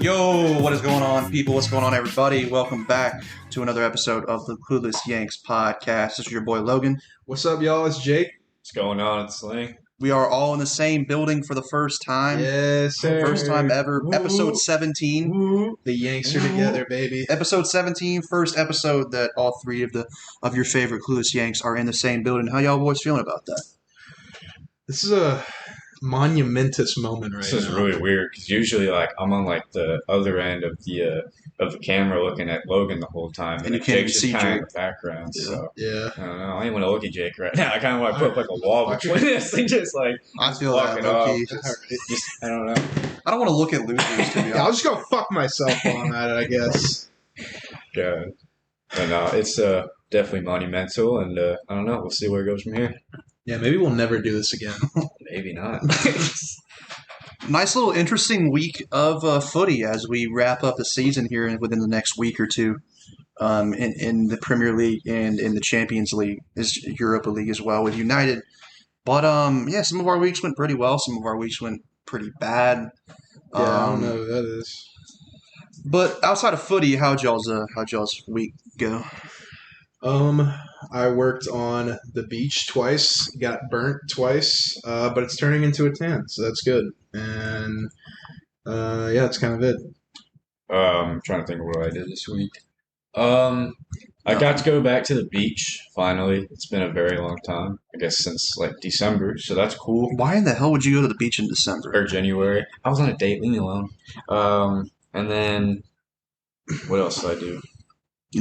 Yo, what is going on, people? What's going on, everybody? Welcome back to another episode of the Clueless Yanks podcast. This is your boy Logan. What's up, y'all? It's Jake. What's going on? It's Sling. We are all in the same building for the first time. Yes, sir. First time ever. Episode 17. The Yanks are together, baby. Episode 17, first episode that all three of your favorite Clueless Yanks are in the same building. How y'all boys feeling about that? This is a monumentous moment right now. This is really weird because usually, I'm on the other end of the camera looking at Logan the whole time, and you can't Jake's see just kind Jake of in the background. Yeah. So Yeah. I don't know. I don't want to look at Jake right now. I kind of want to put up a wall between us and just I feel walk that it low off. key. Just I don't know. I don't want to look at losers, to be Yeah, I'll honest. just go fuck myself while I'm at it, I guess. Yeah. But no, it's definitely monumental, and I don't know. We'll see where it goes from here. Yeah, maybe we'll never do this again. Maybe not. Nice little interesting week of footy as we wrap up the season here within the next week or two in the Premier League and in the Champions League, is Europa League as well with United. But some of our weeks went pretty well. Some of our weeks went pretty bad. Yeah, I don't know who that is. But outside of footy, how'd y'all's week go? I worked on the beach twice, got burnt twice, but it's turning into a tan, so that's good. And yeah, that's kind of it. I'm trying to think of what I did this week. I got to go back to the beach finally. It's been a very long time, I guess since December, so that's cool. Why in the hell would you go to the beach in December? Or January. I was on a date, leave me alone. And then what else did I do?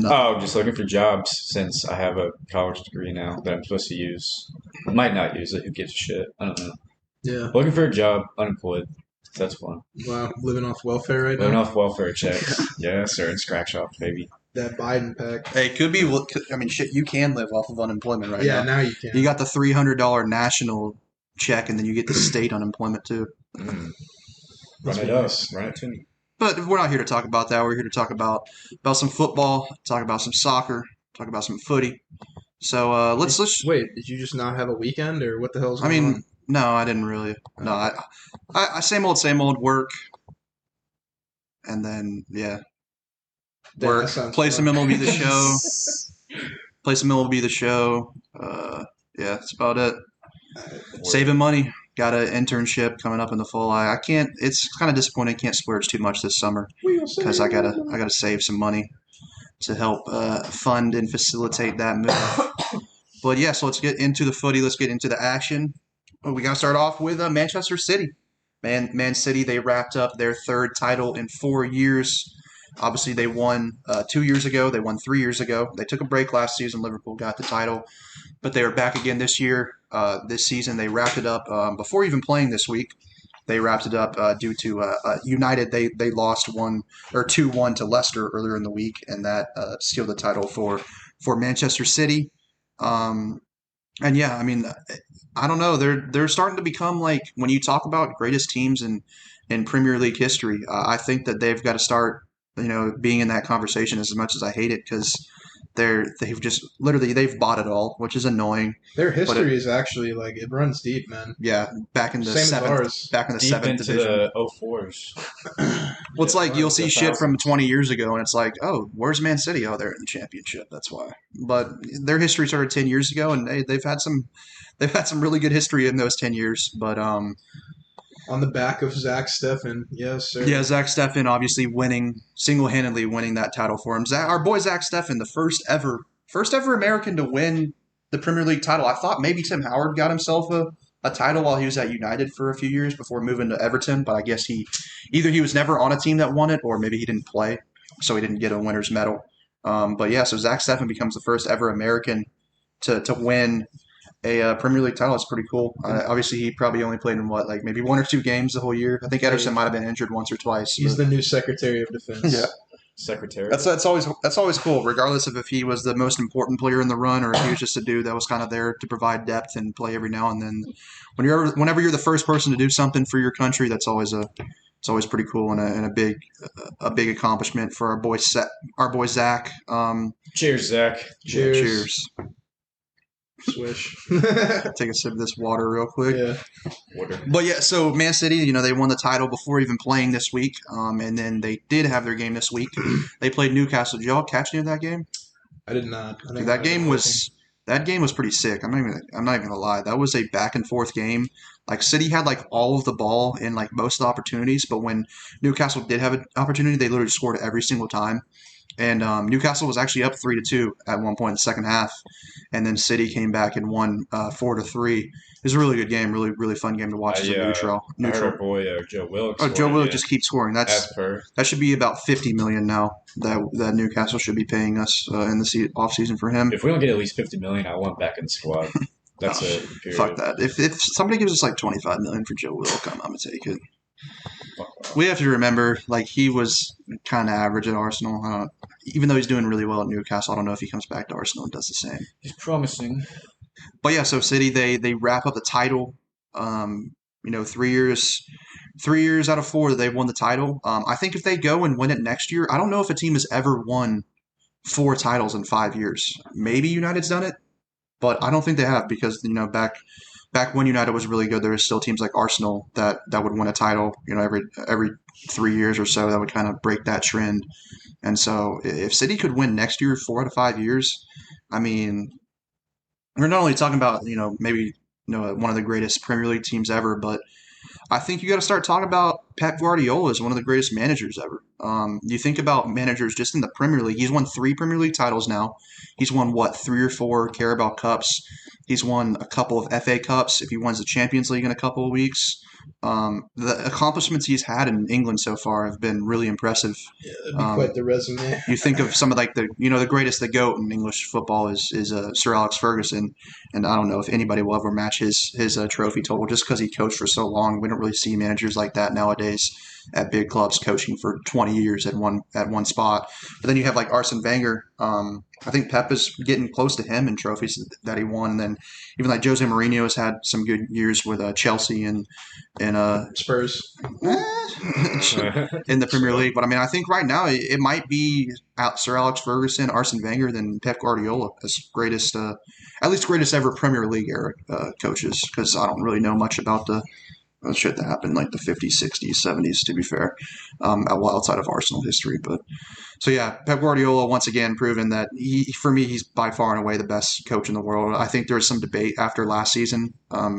Oh, just looking for jobs since I have a college degree now that I'm supposed to use. I might not use it. Who gives a shit? I don't know. Yeah. Looking for a job, unemployed. That's fun. Wow, living off welfare right Living now. off welfare checks. Yes, sir, and scratch off, baby. That Biden pack. Hey, it could be. I mean, shit, you can live off of unemployment right Yeah, now. now you can. You got the $300 national check, and then you get the state unemployment too. Run Must it be up. nice. Run it to me. But we're not here to talk about that. We're here to talk about some football, talk about some soccer, talk about some footy. So let's. Wait, did you just not have a weekend, or what the hell's I going mean, on? no, I didn't really. No, I same old work, and then That work. sounds Play fun. some MLB the show. Play some MLB the show. Yeah, that's about it. Saving money. Got an internship coming up in the fall. I can't. It's kind of disappointing. Can't splurge too much this summer because I gotta save some money to help fund and facilitate that move. But yeah, so let's get into the footy. Let's get into the action. We gotta start off with Manchester City. Man City. They wrapped up their third title in 4 years. Obviously, they won 2 years ago. They won 3 years ago. They took a break last season. Liverpool got the title, but they are back again this year. This season, they wrapped it up before even playing this week. They wrapped it up due to United. They lost 2-1 to Leicester earlier in the week, and that sealed the title for Manchester City. And yeah, I mean, I don't know. They're starting to become like when you talk about greatest teams in Premier League history. I think that they've got to start, being in that conversation as much as I hate it because they've just literally they've bought it all, which is annoying. Their history is actually it runs deep, man. Yeah, back in the Same as seventh, ours. back in the Deep seventh into division. the 04s. Well, it's like you'll see the shit from thousands. 20 years ago, and it's like, oh, where's Man City? Oh, they're in the championship. That's why. But their history started 10 years ago, and they've had some really good history in those 10 years. But On the back of Zach Steffen, yes, sir. yeah, Zach Steffen obviously single-handedly winning that title for him. Our boy Zach Steffen, the first ever American to win the Premier League title. I thought maybe Tim Howard got himself a title while he was at United for a few years before moving to Everton, but I guess he was never on a team that won it, or maybe he didn't play, so he didn't get a winner's medal. But yeah, so Zach Steffen becomes the first ever American to win a Premier League title. It's pretty cool. Obviously, he probably only played in maybe 1 or 2 games the whole year. I think Ederson might have been injured once or twice. He's the new Secretary of Defense. Yeah. Secretary. That's always cool, regardless of if he was the most important player in the run or if he was just a dude that was kind of there to provide depth and play every now and then. Whenever you're the first person to do something for your country, it's always pretty cool and a big accomplishment for our boy Zach. Cheers, Zach. Cheers. Swish. Take a sip of this water real quick. Yeah. Water. But yeah, so Man City, they won the title before even playing this week. And then they did have their game this week. They played Newcastle. Did y'all catch any of that game? I did not. I Dude, think that game was pretty sick. I'm not even gonna lie. That was a back and forth game. Like City had like all of the ball in like most of the opportunities, but when Newcastle did have an opportunity, they literally scored every single time. And Newcastle was actually up 3-2 at one point in the second half, and then City came back and won 4-3. It was a really good game, really really fun game to watch as a neutral. I heard our boy Joe Wilkes. Oh, Joe Wilkes just keeps scoring. As per. That should be about $50 million now. That Newcastle should be paying us in the off season for him. If we don't get at least $50 million, I want back in the squad. That's it. Period. Fuck that. If somebody gives us like $25 million for Joe Wilkes, I'm gonna take it. We have to remember, like, he was kind of average at Arsenal. Even though he's doing really well at Newcastle, I don't know if he comes back to Arsenal and does the same. He's promising. But yeah, so City they wrap up the title. 3 years out of 4 that they've won the title. I think if they go and win it next year, I don't know if a team has ever won 4 titles in 5 years. Maybe United's done it, but I don't think they have because back when United was really good, there was still teams like Arsenal that would win a title, every 3 years or so. That would kind of break that trend. And so if City could win next year 4 out of 5 years, I mean, we're not only talking about, maybe, one of the greatest Premier League teams ever, but I think you got to start talking about Pep Guardiola as one of the greatest managers ever. You think about managers just in the Premier League. He's won 3 Premier League titles now. He's won, 3 or 4 Carabao Cups. He's won a couple of FA Cups if he wins the Champions League in a couple of weeks. The accomplishments he's had in England so far have been really impressive. Yeah, that'd be quite the resume. You think of some of like the greatest, the GOAT in English football is Sir Alex Ferguson, and I don't know if anybody will ever match his trophy total just because he coached for so long. We don't really see managers like that nowadays at big clubs coaching for 20 years at one spot. But then you have like Arsene Wenger. I think Pep is getting close to him in trophies that he won. And then even like Jose Mourinho has had some good years with Chelsea and Spurs in the Premier League. But I mean, I think right now it might be Sir Alex Ferguson, Arsene Wenger, than Pep Guardiola as greatest, at least greatest ever Premier League era coaches. Because I don't really know much about the shit that happened like the 50s, 60s, 70s, to be fair, outside of Arsenal history. But so yeah, Pep Guardiola once again proven that for me, he's by far and away the best coach in the world. I think there was some debate after last season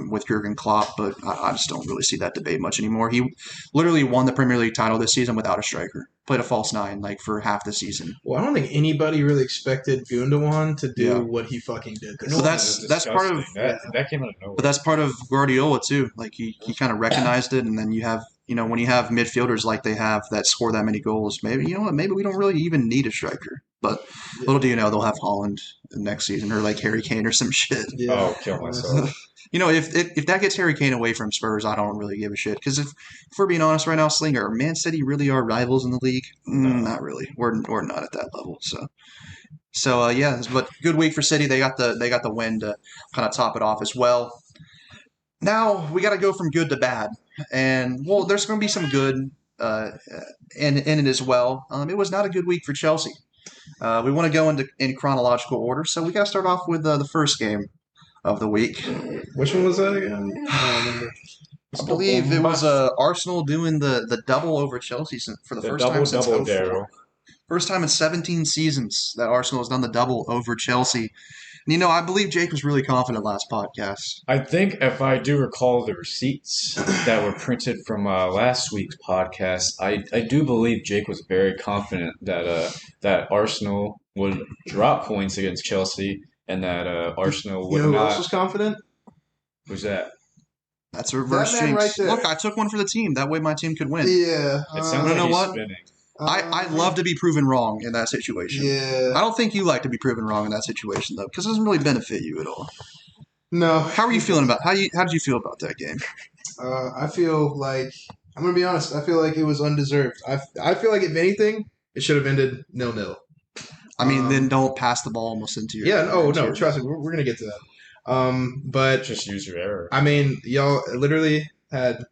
with Jurgen Klopp, but I just don't really see that debate much anymore. He literally won the Premier League title this season without a striker. Played a false 9 like for half the season. Well, I don't think anybody really expected Gundogan to do what he fucking did. So that's part of that came out of nowhere. But that's part of Guardiola too. Like he kind of recognized it, and then you have when you have midfielders like they have that score that many goals, maybe maybe we don't really even need a striker. But little do you know, they'll have Haaland next season or like Harry Kane or some shit. Yeah. Oh, kill myself. If that gets Harry Kane away from Spurs, I don't really give a shit. Because if we're being honest right now, Slinger, Man City really are rivals in the league? Not really. We're not at that level. So yeah, but good week for City. They got the win to kind of top it off as well. Now we got to go from good to bad, and well, there's going to be some good in it as well. It was not a good week for Chelsea. We want to go in chronological order, so we got to start off with the first game of the week. Which one was that again? I don't remember. I believe it was Arsenal doing the double over Chelsea for the first time since 2004. First time in 17 seasons that Arsenal has done the double over Chelsea. And, I believe Jake was really confident last podcast. I think if I do recall the receipts that were printed from last week's podcast, I do believe Jake was very confident that Arsenal would drop points against Chelsea and that Arsenal would not. Who else was confident? Who's that? That's a reverse That man jinx. right there. Look, I took one for the team. That way my team could win. Yeah. It sounds you know like he's what? spinning. I'd love to be proven wrong in that situation. Yeah. I don't think you like to be proven wrong in that situation, though, because it doesn't really benefit you at all. No. How are you feeling about how did you feel about that game? I feel like I'm gonna be honest. I feel like it was undeserved. I feel like if anything, it should have ended 0-0. I mean, then don't pass the ball almost into your. Yeah. Oh no. Trust me. We're gonna get to that. But Just use your error. I mean, y'all literally had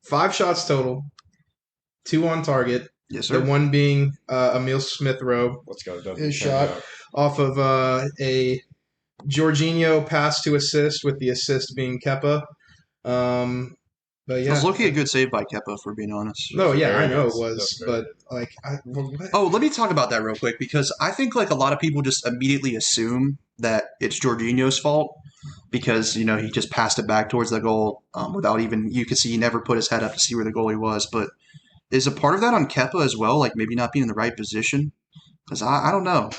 5 shots total, 2 on target. Yes, sir. The one being Emil Smith-Rowe. Let's go. His shot off of a Jorginho pass to assist, with the assist being Kepa. But It was yeah. looking a good save by Kepa, for being honest. No, yeah, I Very know good. it was, That's but very what? Oh, let me talk about that real quick because I think like a lot of people just immediately assume that it's Jorginho's fault because he just passed it back towards the goal without even you could see he never put his head up to see where the goalie was. But is a part of that on Kepa as well? Like maybe not being in the right position because I don't know.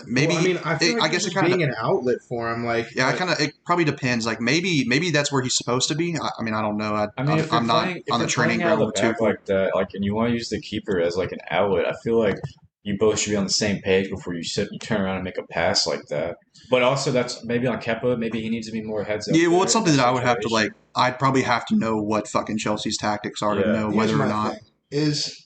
Maybe Well, I mean, I feel like I he's guess it just kind of being an outlet for him. yeah, it probably depends. Like maybe that's where he's supposed to be. I mean, I don't know. I mean, if you're I'm not playing, if on the you're training playing out ground of with the back Tuchel. like that, like, and you want to use the keeper as like an outlet, I feel like you both should be on the same page before you turn around and make a pass like that. But also, that's maybe on Kepa. Maybe he needs to be more heads up. Yeah, well, there it's in something that I would have to situation. I'd probably have to know what fucking Chelsea's tactics are to Yeah. know Here's whether or my not thing: is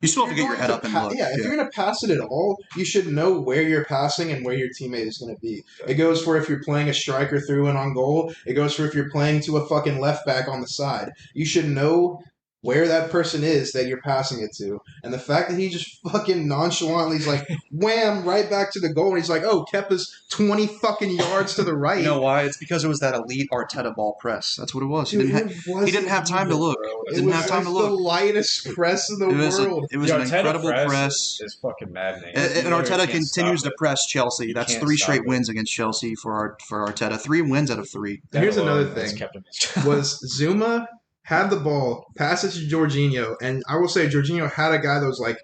you still if have to you're get your going head to up and look. if you're going to pass it at all, you should know where you're passing and where your teammate is going to be. It goes for if you're playing a striker through and on goal. It goes for if you're playing to a fucking left back on the side. You should know where that person is that you're passing it to. And the fact that he just fucking nonchalantly is like, wham, right back to the goal. And he's like, oh, Kepa's 20 fucking yards to the right. You know why? It's because it was that elite Arteta ball press. That's what it was. Dude, he didn't have time to look. bro. It Didn't was have time to the look. lightest press in the It was world. an Yo, incredible Arteta press. is fucking maddening. And You literally Arteta can't continues stop to it. press Chelsea. You That's can't 3 stop straight it. wins against Chelsea for Arteta. 3 wins out of 3. That Here's alone another has thing. kept him in his Was Zuma had the ball, passes to Jorginho, and I will say Jorginho had a guy that was like,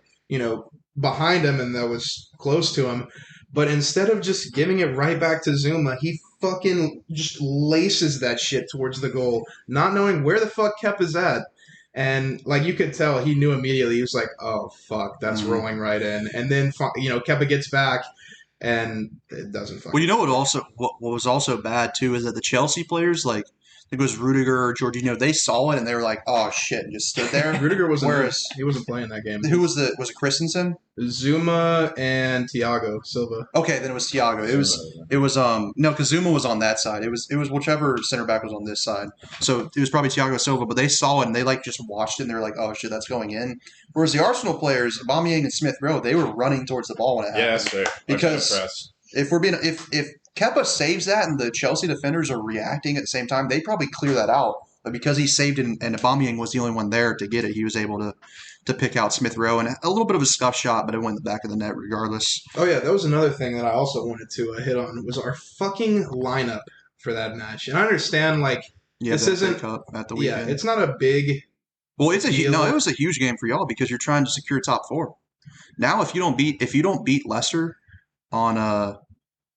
behind him and that was close to him. But instead of just giving it right back to Zuma, he fucking just laces that shit towards the goal, not knowing where the fuck Kep is at. And like you could tell, he knew immediately. He was like, "Oh fuck, that's Mhm. rolling right in." And then Kepa gets back, and it doesn't fucking. Well, you know what was also bad too is that the Chelsea players like I think it was Rudiger or Jorginho. They saw it and they were like, "Oh shit!" and just stood there. Rudiger wasn't. Whereas He wasn't playing that game. who was it Christensen? Zuma and Thiago Silva. Okay, then it was Thiago. It was no, because Zuma was on that side. It was whichever center back was on this side. So it was probably Thiago Silva, but they saw it and they like just watched it and they were like, "Oh shit, that's going in." Whereas the Arsenal players, Aubameyang and Smith Rowe, they were running towards the ball when it happened. Yeah, sir. Because if Kepa saves that and the Chelsea defenders are reacting at the same time, they probably clear that out. But because he saved and Aubameyang was the only one there to get it, he was able to pick out Smith Rowe and a little bit of a scuff shot, but it went in the back of the net regardless. Oh yeah, that was another thing that I also wanted to hit on was our fucking lineup for that match. And I understand this isn't Cup at the weekend. it's not a big. Well, it deal. was a huge game for y'all because you're trying to secure top 4. Now, if you don't beat Leicester on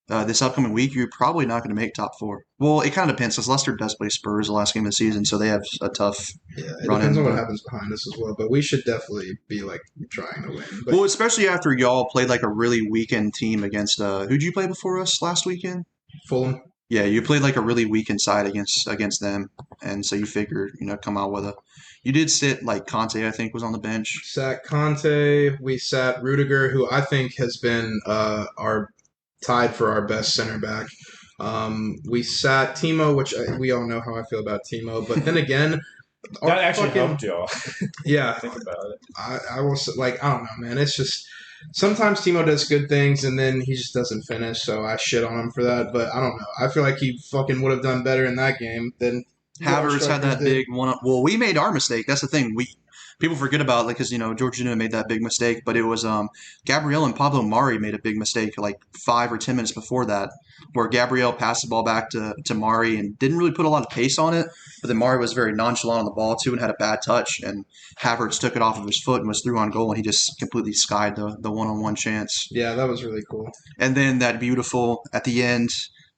this upcoming week, you're probably not going to make top 4. Well, it kind of depends because Leicester does play Spurs the last game of the season, so they have a tough. Yeah, it run depends in, on what but- happens behind us as well. But we should definitely be trying to win. But Well, especially after y'all played like a really weakened team against who'd you play before us last weekend? Fulham. Yeah, you played like a really weakened side against them, and so you figured come out with a. You did sit like Conte, I think, was on the bench. Sat Conte. We sat Rudiger, who I think has been our tied for our best center back. We sat Timo, which we all know how I feel about Timo. But then again, That actually helped y'all. Yeah, Think about it. I will say, I don't know, man. It's just sometimes Timo does good things and then he just doesn't finish. So I shit on him for that. But I don't know. I feel like he fucking would have done better in that game than Havertz had that big one. Well, we made our mistake. That's the thing. People forget about because Jorginho made that big mistake, but it was Gabriel and Pablo Mari made a big mistake like 5 or 10 minutes before that, where Gabriel passed the ball back to Mari and didn't really put a lot of pace on it, but then Mari was very nonchalant on the ball too and had a bad touch, and Havertz took it off of his foot and was through on goal, and he just completely skied the one-on-one chance. Yeah, that was really cool. And then that beautiful at the end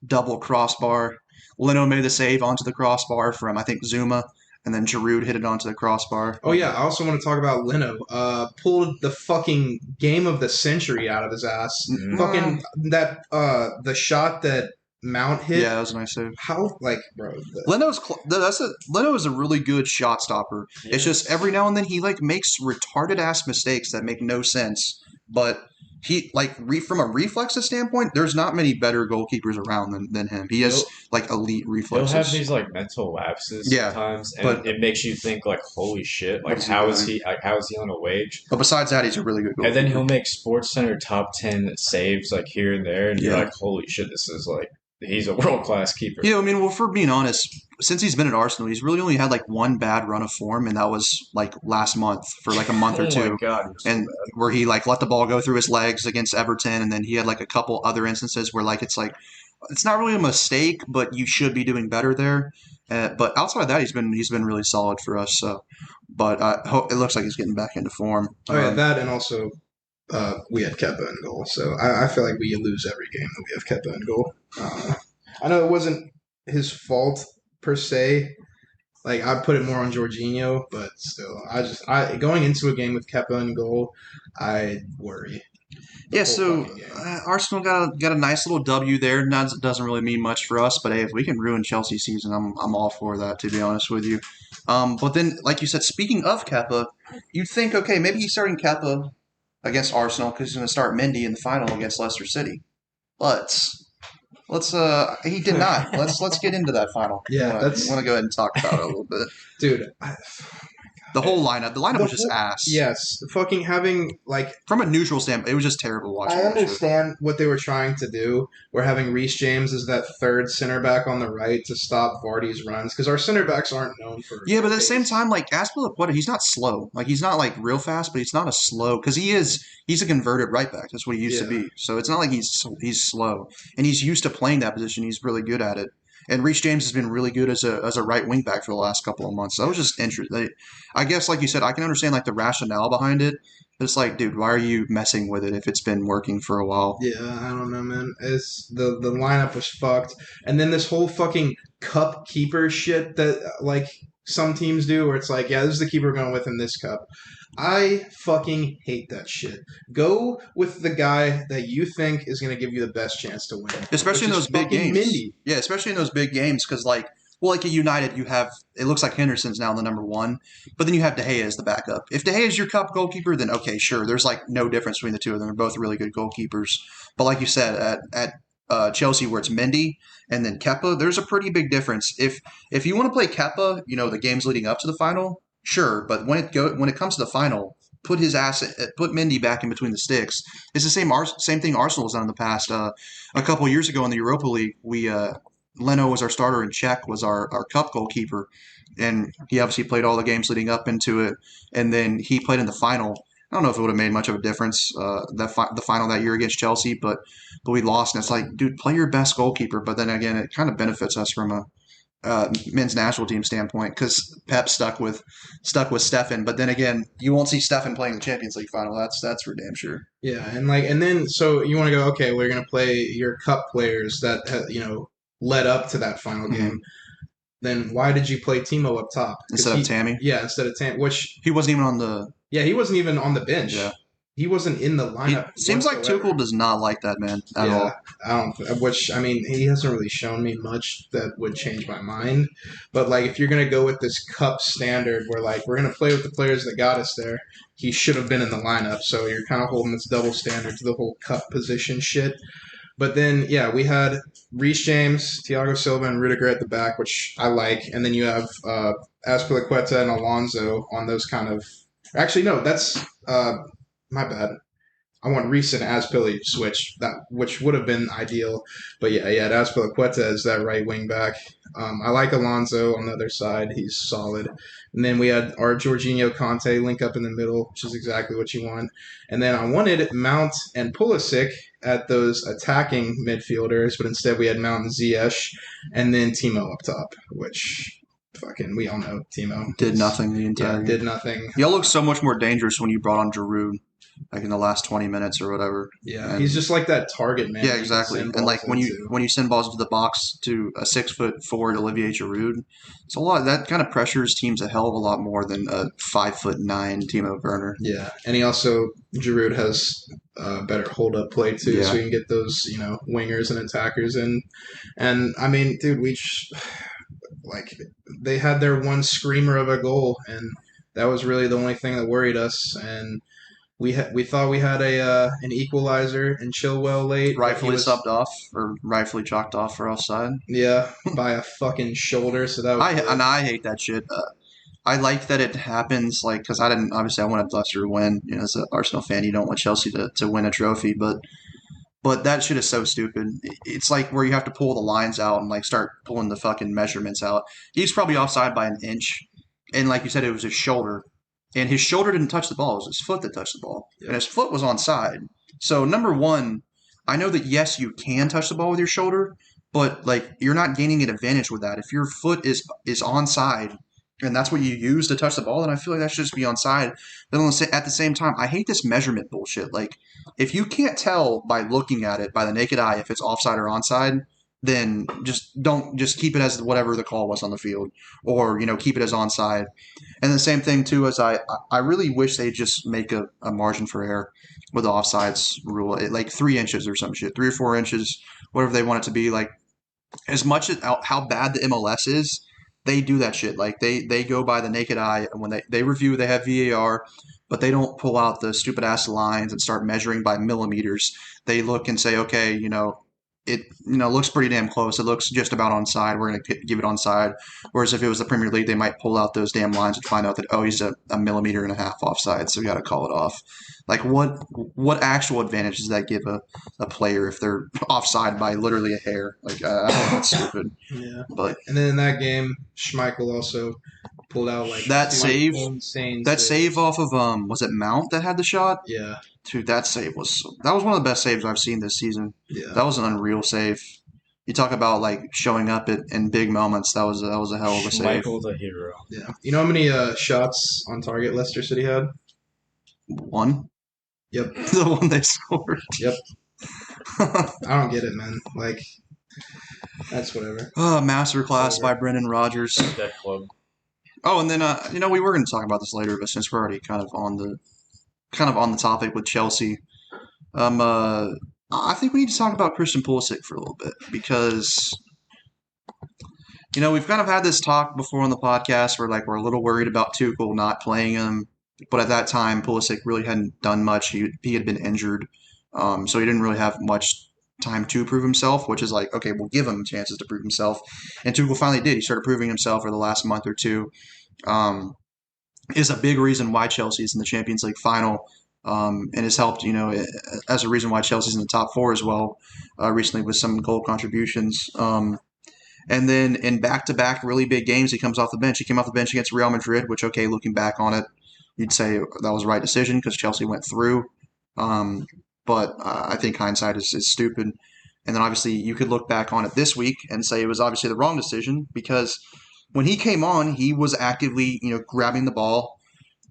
double crossbar. Leno made the save onto the crossbar from I think Zuma. And then Giroud hit it onto the crossbar. Oh yeah, I also want to talk about Leno. Pulled the fucking game of the century out of his ass. Mhm. Fucking that the shot that Mount hit. Yeah, that was a nice save. How bro? Leno is a really good shot stopper. It's just every now and then he makes retarded ass mistakes that make no sense, but he from a reflexes standpoint, there's not many better goalkeepers around than him. He has He'll like elite he'll have reflexes. these like mental lapses Yeah, sometimes, and but it makes you think like, holy shit, what like is he doing? how is he on a wage? But besides that, he's a really good And then goalkeeper. he'll make Sports Center top 10 saves like here and there, and you're Yeah. like, holy shit, this is like he's a world class keeper. Yeah, I mean, well, for being honest, since he's been at Arsenal, he's really only had like one bad run of form, and that was like last month for like a month or Oh my two, god, he was so and bad. where he like let the ball go through his legs against Everton, and then he had like a couple other instances where like it's not really a mistake, but you should be doing better there. But outside of that, he's been really solid for us. So, but it looks like he's getting back into form. Oh yeah, that and also we had Kepa in goal, so I feel like we lose every game that we have Kepa in goal. I know it wasn't his fault per se. Like I put it more on Jorginho, but still, I going into a game with Kepa in goal, I worry. Yeah, so Arsenal got a nice little W there. Doesn't really mean much for us, but hey, if we can ruin Chelsea's season, I'm all for that. To be honest with you, but then like you said, speaking of Kepa, you'd think okay, maybe he's starting Kepa against Arsenal because he's going to start Mendy in the final against Leicester City. But let's he did not. Let's get into that final. Yeah, I want to go ahead and talk about it a little bit. Dude. The lineup was just ass. Yes, fucking having like from a neutral standpoint, it was just terrible watching. I understand what they were trying to do. We're having Reece James as that third center back on the right to stop Vardy's runs because our center backs aren't known for. Yeah, but at the same time, like Azpilicueta, he's not slow. Like he's not like real fast, but he's not a slow because he's a converted right back. That's what he used to be. So it's not like he's slow, and he's used to playing that position. He's really good at it. And Reece James has been really good as a right wing back for the last couple of months. So I was just interested. I guess, like you said, I can understand like the rationale behind it. But it's like, dude, why are you messing with it if it's been working for a while? Yeah, I don't know, man. It's the lineup was fucked, and then this whole fucking cup keeper shit that like some teams do, where it's like, yeah, this is the keeper going with in this cup. I fucking hate that shit. Go with the guy that you think is going to give you the best chance to win. Especially in those big games. Mindy. Yeah, especially in those big games because, like at United, you have – it looks like Henderson's now the number one, but then you have De Gea as the backup. If De Gea is your cup goalkeeper, then okay, sure. There's, like, no difference between the two of them. They're both really good goalkeepers. But like you said, at Chelsea where it's Mendy and then Kepa, there's a pretty big difference. If you want to play Kepa, the games leading up to the final – sure, but when it comes to the final, put Mendy back in between the sticks. It's the same thing Arsenal has done in the past. A couple of years ago in the Europa League, Leno was our starter and Czech was our cup goalkeeper, and he obviously played all the games leading up into it, and then he played in the final. I don't know if it would have made much of a difference the final that year against Chelsea, but we lost, and it's like, dude, play your best goalkeeper. But then again, it kind of benefits us from a men's national team standpoint because Pep stuck with Stefan, but then again, you won't see Stefan playing the Champions League final. That's for damn sure. Yeah, and then so you want to go, okay, we're gonna play your cup players that led up to that final game. Then why did you play Timo up top instead of Tammy? Yeah, instead of Tammy, which he wasn't even on the. Yeah, he wasn't even on the bench. Yeah. He wasn't in the lineup. Seems like Tuchel does not like that man at all. He hasn't really shown me much that would change my mind. But like, if you're gonna go with this cup standard, where like we're gonna play with the players that got us there, he should have been in the lineup. So you're kind of holding this double standard to the whole cup position shit. But then, yeah, we had Reece James, Thiago Silva, and Rudiger at the back, which I like. And then you have Azpilicueta and Alonso on those kind of. Actually, no, that's. My bad. I want Reece and Azpili switch, which would have been ideal. But yeah, Azpilicueta as that right wing back. I like Alonso on the other side. He's solid. And then we had our Jorginho Conte link up in the middle, which is exactly what you want. And then I wanted Mount and Pulisic at those attacking midfielders, but instead we had Mount and Ziyech and then Timo up top, which... Fucking, we all know Timo did nothing the entire game. Did nothing. Y'all look so much more dangerous when you brought on Giroud, like in the last 20 minutes or whatever. Yeah, and he's just like that target man. Yeah, exactly. And like when you send balls into the box to a 6'4" Olivier Giroud, it's a lot. That kind of pressures teams a hell of a lot more than a 5'9" Timo Werner. Yeah, and Giroud has better hold up play too, so you can get those wingers and attackers in. And I mean, dude, like they had their one screamer of a goal, and that was really the only thing that worried us. And We thought we had an equalizer and Chilwell late. But he Rightfully was, subbed off or rightfully chalked off for offside. yeah, by a fucking shoulder. So that was good. I hate that shit. I like that it happens, like, because I didn't, obviously, I wanted Leicester to win. You know, as an Arsenal fan, you don't want Chelsea to win a trophy, but that shit is so stupid. It's like where you have to pull the lines out and, like, start pulling the fucking measurements out. He's probably offside by an inch, and like you said, it was his shoulder. And his shoulder didn't touch the ball, it was his foot that touched the ball. Yep. And his foot was onside. So, number one, I know that, yes, you can touch the ball with your shoulder, but, like, you're not gaining an advantage with that. If your foot is onside, and that's what you use to touch the ball, then I feel like that should just be onside. But at the same time, I hate this measurement bullshit. Like, if you can't tell by looking at it, by the naked eye, if it's offside or onside, then just keep it as whatever the call was on the field, or keep it as onside. And the same thing too, as I really wish they just make a margin for error with the offsides rule, like 3 inches or some shit, 3 or 4 inches, whatever they want it to be. Like, as much as how bad the MLS is, they do that shit. Like, they go by the naked eye, and when they review, they have VAR, but they don't pull out the stupid ass lines and start measuring by millimeters. They look and say, okay, it looks pretty damn close. It looks just about onside. We're going to give it onside. Whereas if it was the Premier League, they might pull out those damn lines and find out that, oh, he's a millimeter and a half offside, so we got to call it off. Like, what actual advantage does that give a player if they're offside by literally a hair? Like, I think that's stupid. Yeah. But And then in that game, Schmeichel also pulled out like that two save, insane that saves. save off of was it Mount that had the shot? Yeah. Dude, that was one of the best saves I've seen this season. Yeah. That was an unreal save. You talk about, like, showing up in big moments. That was a hell of a save. Schmeichel the hero. Yeah. You know how many shots on target Leicester City had? 1. Yep. The one they scored. Yep. I don't get it, man. Like, that's whatever. Masterclass by Brendan Rodgers. That club. Oh, and then we were going to talk about this later, but since we're already kind of on the topic with Chelsea, I think we need to talk about Christian Poolsick for a little bit, because we've kind of had this talk before on the podcast where, like, we're a little worried about Tuchel not playing him, but at that time Pulisic really hadn't done much. He had been injured, so he didn't really have much time to prove himself, which is like, okay, we'll give him chances to prove himself. And Tuchel finally did. He started proving himself for the last month or two. Is a big reason why Chelsea is in the Champions League final, and has helped, as a reason why Chelsea's in the top 4 as well, recently with some goal contributions. And then in back-to-back really big games, he comes off the bench. He came off the bench against Real Madrid, which, okay, looking back on it, you'd say that was the right decision because Chelsea went through. But I think hindsight is stupid. And then obviously you could look back on it this week and say it was obviously the wrong decision, because when he came on, he was actively, grabbing the ball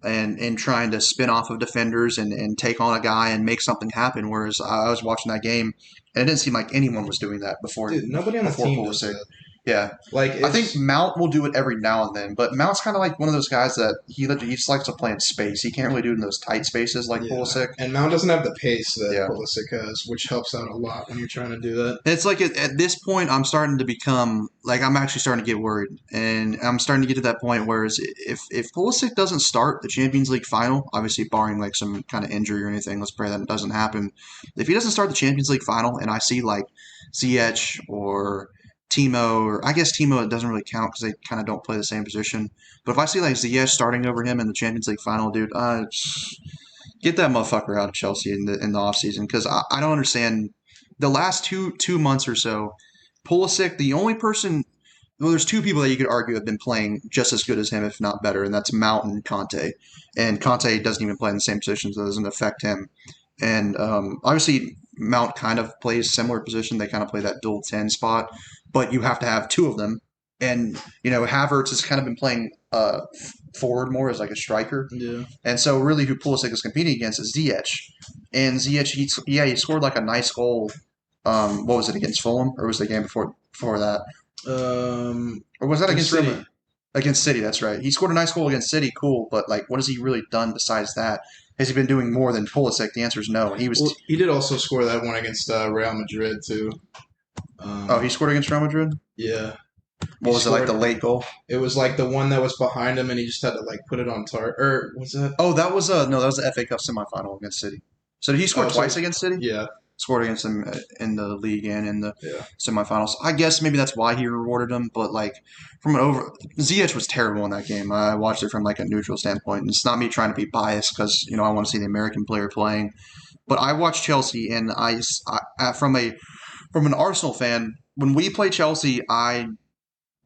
and trying to spin off of defenders and take on a guy and make something happen. Whereas I was watching that game, and it didn't seem like anyone was doing that before. Dude, nobody on the team does Pulisic. that. Yeah. Like, I think Mount will do it every now and then, but Mount's kind of like one of those guys that he just likes to play in space. He can't really do it in those tight spaces like Pulisic. And Mount doesn't have the pace that Yeah. Pulisic has, which helps out a lot when you're trying to do that. It's like at this point, I'm starting to become like, I'm actually starting to get worried, and I'm starting to get to that point where if Pulisic doesn't start the Champions League final, obviously barring like some kind of injury or anything, let's pray that it doesn't happen. If he doesn't start the Champions League final, and I see like Ziyech or Timo, or I guess Timo, it doesn't really count because they kind of don't play the same position. But if I see like Ziyech starting over him in the Champions League final, dude, get that motherfucker out of Chelsea in the offseason, because I don't understand. The last two months or so, Pulisic, the only person, well, there's 2 people that you could argue have been playing just as good as him, if not better, and that's Mount and Conte. And Conte doesn't even play in the same position, so it doesn't affect him. And obviously, Mount kind of plays similar position. They kind of play that dual 10 spot, but you have to have 2 of them. And, Havertz has kind of been playing forward more as like a striker. Yeah. And so really who Pulisic is competing against is Ziyech. And Ziyech, he scored like a nice goal. What was it, against Fulham? Or was the game before that? Or was that against City? Roma? Against City, that's right. He scored a nice goal against City, cool. But like, what has he really done besides that? Has he been doing more than Pulisic? The answer is no. And he did also score that one against Real Madrid too. He scored against Real Madrid? Yeah. What was it, like the late goal? It was like the one that was behind him, and he just had to like put it on target. Or was that? Oh, that was no, that was the FA Cup semifinal against City. So did he score twice against City? Yeah. Scored against them in the league and in the Yeah. semifinals. I guess maybe that's why he rewarded him. But like from an Ziyech was terrible in that game. I watched it from like a neutral standpoint. And it's not me trying to be biased because I want to see the American player playing. But I watched Chelsea, and from an Arsenal fan, when we play Chelsea, I'm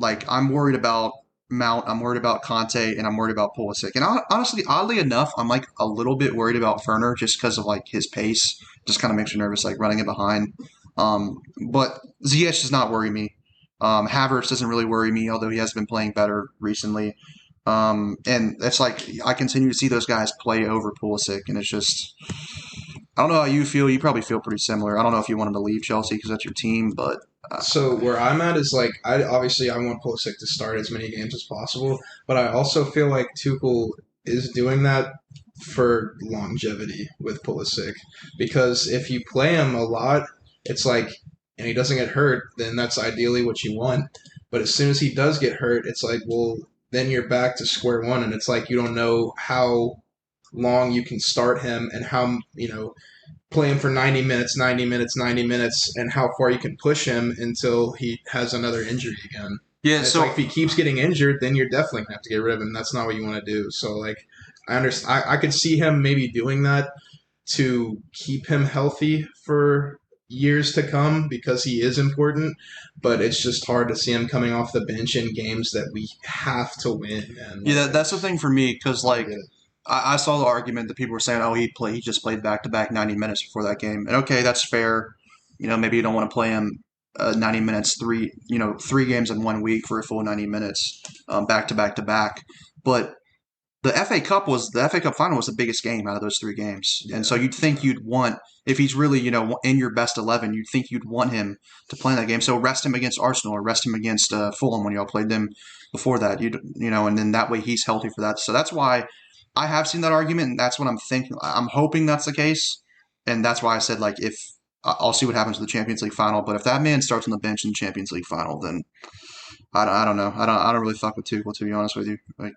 worried about Mount, I'm worried about Conte, and I'm worried about Poolsick. And honestly, oddly enough, I'm like a little bit worried about Ferner just because of like his pace. Just kind of makes me nervous, like running it behind. But Ziyech does not worry me. Havertz doesn't really worry me, although he has been playing better recently. And it's like I continue to see those guys play over Poolsick, and it's just I don't know how you feel. You probably feel pretty similar. I don't know if you want him to leave Chelsea because that's your team, but So where I'm at is like I want Pulisic to start as many games as possible, but I also feel like Tuchel is doing that for longevity with Pulisic because if you play him a lot, it's like and he doesn't get hurt, then that's ideally what you want. But as soon as he does get hurt, it's like well, then you're back to square one, and it's like you don't know how long you can start him and how play him for 90 minutes, 90 minutes, 90 minutes, and how far you can push him until he has another injury again. Yeah, so like if he keeps getting injured, then you're definitely gonna have to get rid of him. That's not what you want to do. So like, I understand. I could see him maybe doing that to keep him healthy for years to come because he is important. But it's just hard to see him coming off the bench in games that we have to win. And yeah, that's the thing for me because like. I saw the argument that people were saying, "Oh, he just played back-to-back 90 minutes before that game." And okay, that's fair. Maybe you don't want to play him 90 minutes, three games in 1 week for a full 90 minutes, back-to-back-to-back. But the FA Cup final was the biggest game out of those 3 games, and so you'd think you'd want if he's really in your best 11, you'd think you'd want him to play in that game. So rest him against Arsenal or rest him against Fulham when y'all played them before that. And then that way he's healthy for that. So that's why. I have seen that argument, and that's what I'm thinking. I'm hoping that's the case, and that's why I said like if I'll see what happens with the Champions League final. But if that man starts on the bench in the Champions League final, then I don't know. I don't really fuck with Tuchel, to be honest with you. Like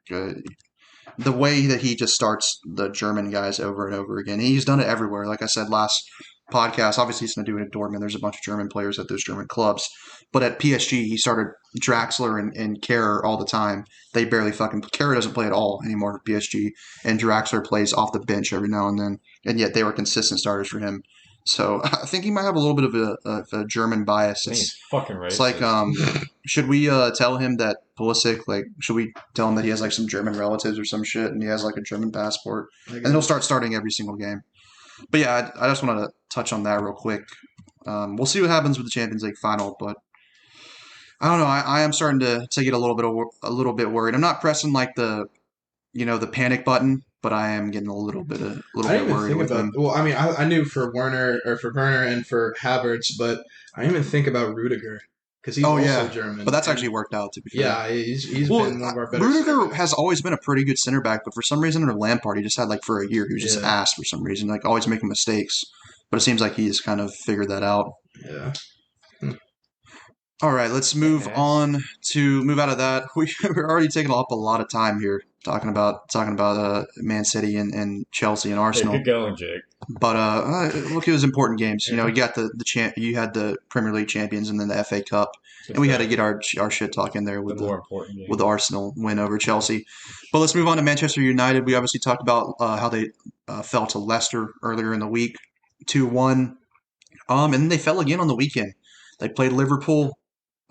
the way that he just starts the German guys over and over again. He's done it everywhere. Like I said last podcast, obviously he's going to do it at Dortmund. There's a bunch of German players at those German clubs. But at PSG, he started Draxler and Kerr all the time. They barely Kerr doesn't play at all anymore for PSG, and Draxler plays off the bench every now and then. And yet they were consistent starters for him. So I think he might have a little bit of a German bias. He's fucking right. It's like, should we tell him that Pulisic, should we tell him that he has like some German relatives or some shit, and he has like a German passport, and he'll start starting every single game. But yeah, I just wanted to touch on that real quick. We'll see what happens with the Champions League final, but I don't know. I am starting to get a little bit worried. I'm not pressing like the panic button, but I am getting a little bit worried with him. Well, I mean, I knew for Werner and for Havertz, but I didn't even think about Rudiger because he's also German. But that's actually worked out, to be fair. Yeah, he's been one of our better. Rudiger has always been a pretty good center back, but for some reason under Lampard, he just had for a year he was just ass for some reason, always making mistakes. But it seems like he's kind of figured that out. Yeah. All right, let's move out of that. We're already taking up a lot of time here talking about Man City and Chelsea and Arsenal. Hey, good going, Jake. But look, it was important games. You got you had the Premier League champions and then the FA Cup, and we had to get our shit talk in there with the more important game. With the Arsenal win over Chelsea. But let's move on to Manchester United. We obviously talked about how they fell to Leicester earlier in the week, 2-1, and then they fell again on the weekend. They played Liverpool.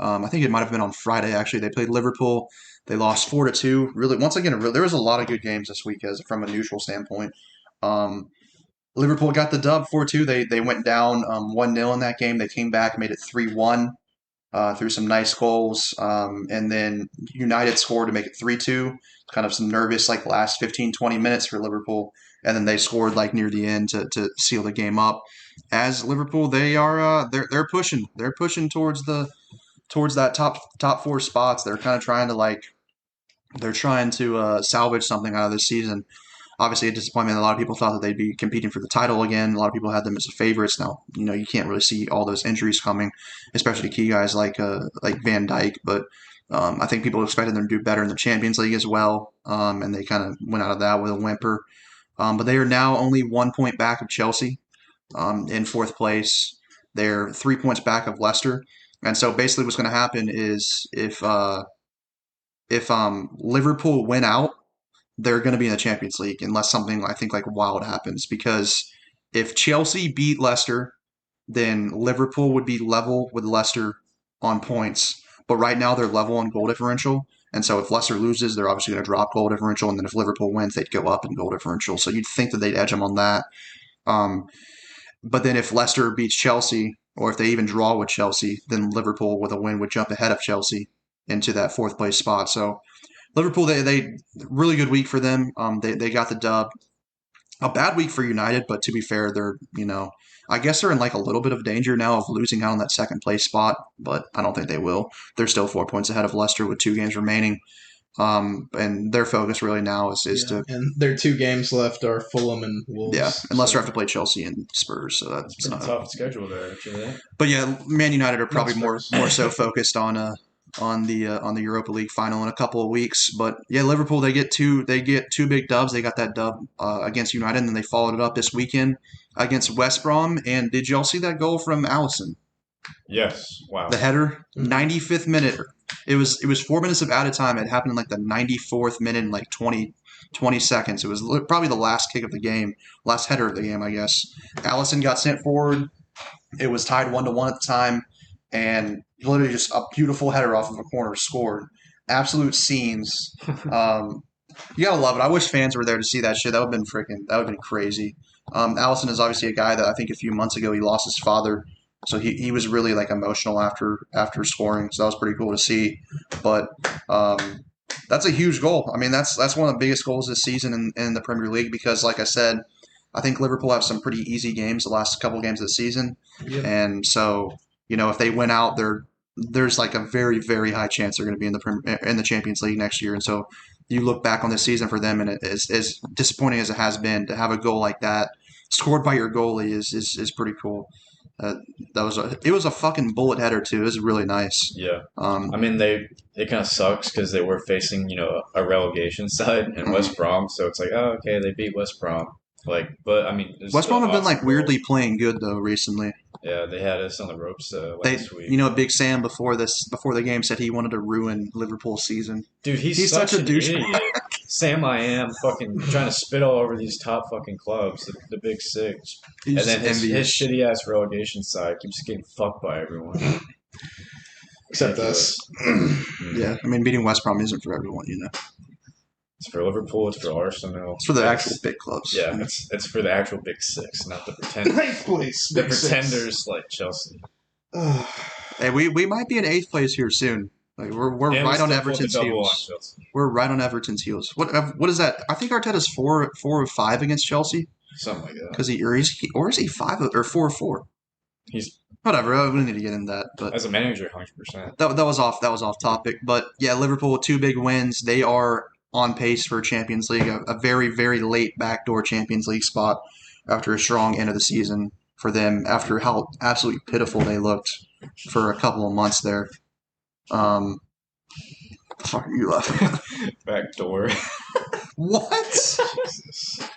I think it might have been on Friday, actually. They played Liverpool. They lost 4-2. Really, once again, there was a lot of good games this week from a neutral standpoint. Liverpool got the dub 4-2. They went down 1-0 in that game. They came back, made it 3-1 through some nice goals. And then United scored to make it 3-2. Kind of some nervous last 15, 20 minutes for Liverpool. And then they scored near the end to seal the game up. As Liverpool, they're pushing. They're pushing towards that top 4 spots. They're kind of trying to salvage something out of this season. Obviously, a disappointment. A lot of people thought that they'd be competing for the title again. A lot of people had them as the favorites. Now, you can't really see all those injuries coming, especially key guys like Van Dijk. But I think people expected them to do better in the Champions League as well, and they kind of went out of that with a whimper. But they are now only 1 point back of Chelsea in fourth place. They're 3 points back of Leicester. And so basically what's going to happen is if Liverpool win out, they're going to be in the Champions League unless something I think like wild happens. Because if Chelsea beat Leicester, then Liverpool would be level with Leicester on points. But right now they're level on goal differential. And so if Leicester loses, they're obviously going to drop goal differential. And then if Liverpool wins, they'd go up in goal differential. So you'd think that they'd edge them on that. But then if Leicester beats Chelsea, or if they even draw with Chelsea, then Liverpool with a win would jump ahead of Chelsea into that fourth place spot. So Liverpool, they really good week for them. They got the dub. A bad week for United, but to be fair, they're I guess they're in like a little bit of danger now of losing out on that second place spot, but I don't think they will. They're still 4 points ahead of Leicester with 2 games remaining. And their focus really now is to and their 2 games left are Fulham and Wolves. Yeah, and Leicester have to play Chelsea and Spurs, so that's It's a tough schedule there, actually. But yeah, Man United are probably more so focused on the Europa League final in a couple of weeks. But yeah, Liverpool they get two big dubs. They got that dub against United, and then they followed it up this weekend against West Brom. And did y'all see that goal from Alisson? Yes. Wow. The header, 95th minute. It was 4 minutes of added time. It happened in like the 94th minute, in like 20 seconds. It was probably the last kick of the game, last header of the game, I guess. Alisson got sent forward. It was tied 1-1 at the time, and literally just a beautiful header off of a corner scored. Absolute scenes. You gotta love it. I wish fans were there to see that shit. That would have been crazy. Alisson is obviously a guy that I think a few months ago he lost his father. So he was really like emotional after scoring. So that was pretty cool to see. But that's a huge goal. I mean, that's one of the biggest goals this season in the Premier League because, like I said, I think Liverpool have some pretty easy games the last couple games of the season. Yep. And so, if they win out, there's like a very, very high chance they're going to be in the Champions League next year. And so you look back on this season for them, and it is as disappointing as it has been to have a goal like that scored by your goalie is pretty cool. It was a fucking bullet header too. It was really nice. Yeah. I mean, it kind of sucks because they were facing a relegation side in West Brom, so it's like, oh, okay, they beat West Brom. But I mean, West Brom have been like weirdly playing good though recently. Yeah, they had us on the ropes last week. Big Sam before the game said he wanted to ruin Liverpool's season. Dude, he's such a douchebag. Sam, I am fucking trying to spit all over these top fucking clubs, the Big Six, and then his shitty ass relegation side keeps getting fucked by everyone. Except us. Yeah, I mean, beating West Brom isn't for everyone, It's for Liverpool. It's for Arsenal. It's for the actual big clubs. Yeah, it's for the actual Big Six, not the pretenders. Ninth place. The pretenders like Chelsea. Hey, we might be in 8th place here soon. Like we're right on Everton's heels. We're right on Everton's heels. What is that? I think Arteta's 4 or 5 against Chelsea. Something like that. Because is he 5 or 4? He's whatever. We don't need to get into that. But as a manager, 100%. That was off topic. But yeah, Liverpool with 2 big wins. They are on pace for Champions League, a very, very late backdoor Champions League spot after a strong end of the season for them, after how absolutely pitiful they looked for a couple of months there. Fuck are you laughing? Backdoor. What? Jesus.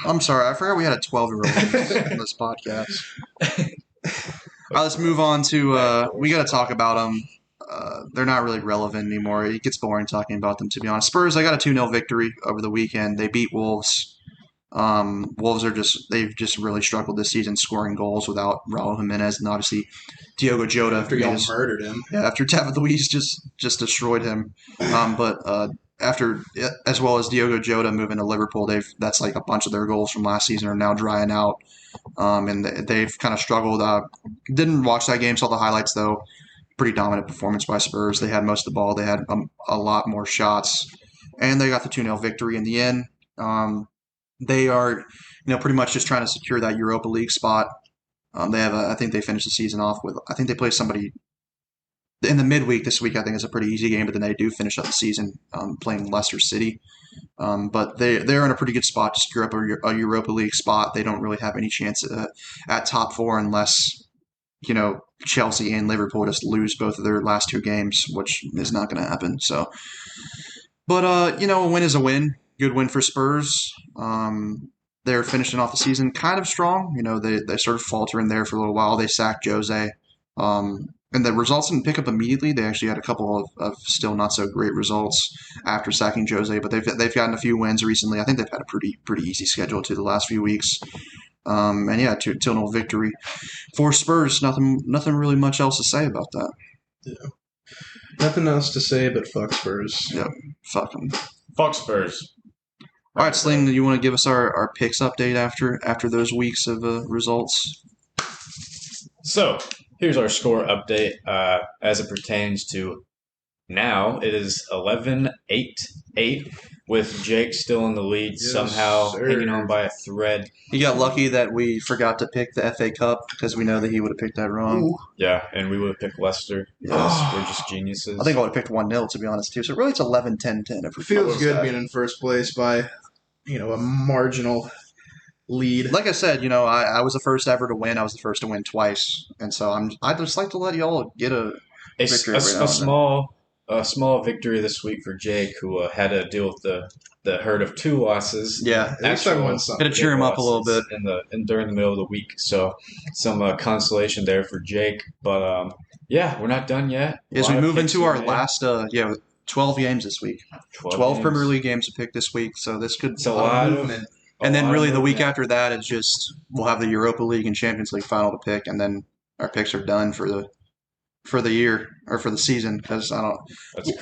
I'm sorry, I forgot we had a 12-year-old in this podcast. All right, let's move on to, we got to talk about them. They're not really relevant anymore. It gets boring talking about them, to be honest. Spurs, they got a 2-0 victory over the weekend. They beat Wolves. Wolves they've just really struggled this season scoring goals without Raul Jimenez and obviously Diogo Jota. After y'all murdered him. Yeah, after David Luiz just destroyed him. But after, as well as Diogo Jota moving to Liverpool, that's like a bunch of their goals from last season are now drying out. And they've kind of struggled. Didn't watch that game, saw the highlights though. Pretty dominant performance by Spurs. They had most of the ball. They had a lot more shots, and they got the 2-0 victory in the end. They are, pretty much just trying to secure that Europa League spot. They have, I think they finished the season off with, I think they play somebody in the midweek this week. I think it's a pretty easy game, but then they do finish up the season playing Leicester City. But they're in a pretty good spot to secure up a Europa League spot. They don't really have any chance at top 4 unless, Chelsea and Liverpool just lose both of their last 2 games, which is not going to happen. So, but a win is a win. Good win for Spurs. They're finishing off the season kind of strong. They sort of falter in there for a little while. They sacked Jose. And the results didn't pick up immediately. They actually had a couple of still not so great results after sacking Jose, but they've gotten a few wins recently. I think they've had a pretty easy schedule to the last few weeks. And yeah, 2-0 victory for Spurs. Nothing really much else to say about that. Yeah. Nothing else to say but fuck Spurs. Yep, fuck them. Fuck Spurs. All right, Sling, do you want to give us our picks update after those weeks of results? So, here's our score update as it pertains to now. It is 11-8 with Jake still in the lead, somehow hanging on by a thread. He got lucky that we forgot to pick the FA Cup because we know that he would have picked that wrong. Ooh. Yeah, and we would have picked Leicester because we're just geniuses. I think I would have picked 1-0, to be honest, too. So really it's 11-10-10. It feels good being in first place by, a marginal lead. Like I said, I was the first ever to win. I was the first to win twice. And so I'd just like to let y'all get a victory. A small victory this week for Jake, who had to deal with the hurt of 2 losses. Yeah, at least I won some. Got to cheer him up a little bit during the middle of the week. So some consolation there for Jake. But yeah, we're not done yet. As we move into our last 12 games this week. 12 Premier League games to pick this week. So this could it's a lot of movement. And then really the week after that is just we'll have the Europa League and Champions League final to pick, and then our picks are done for the year or for the season because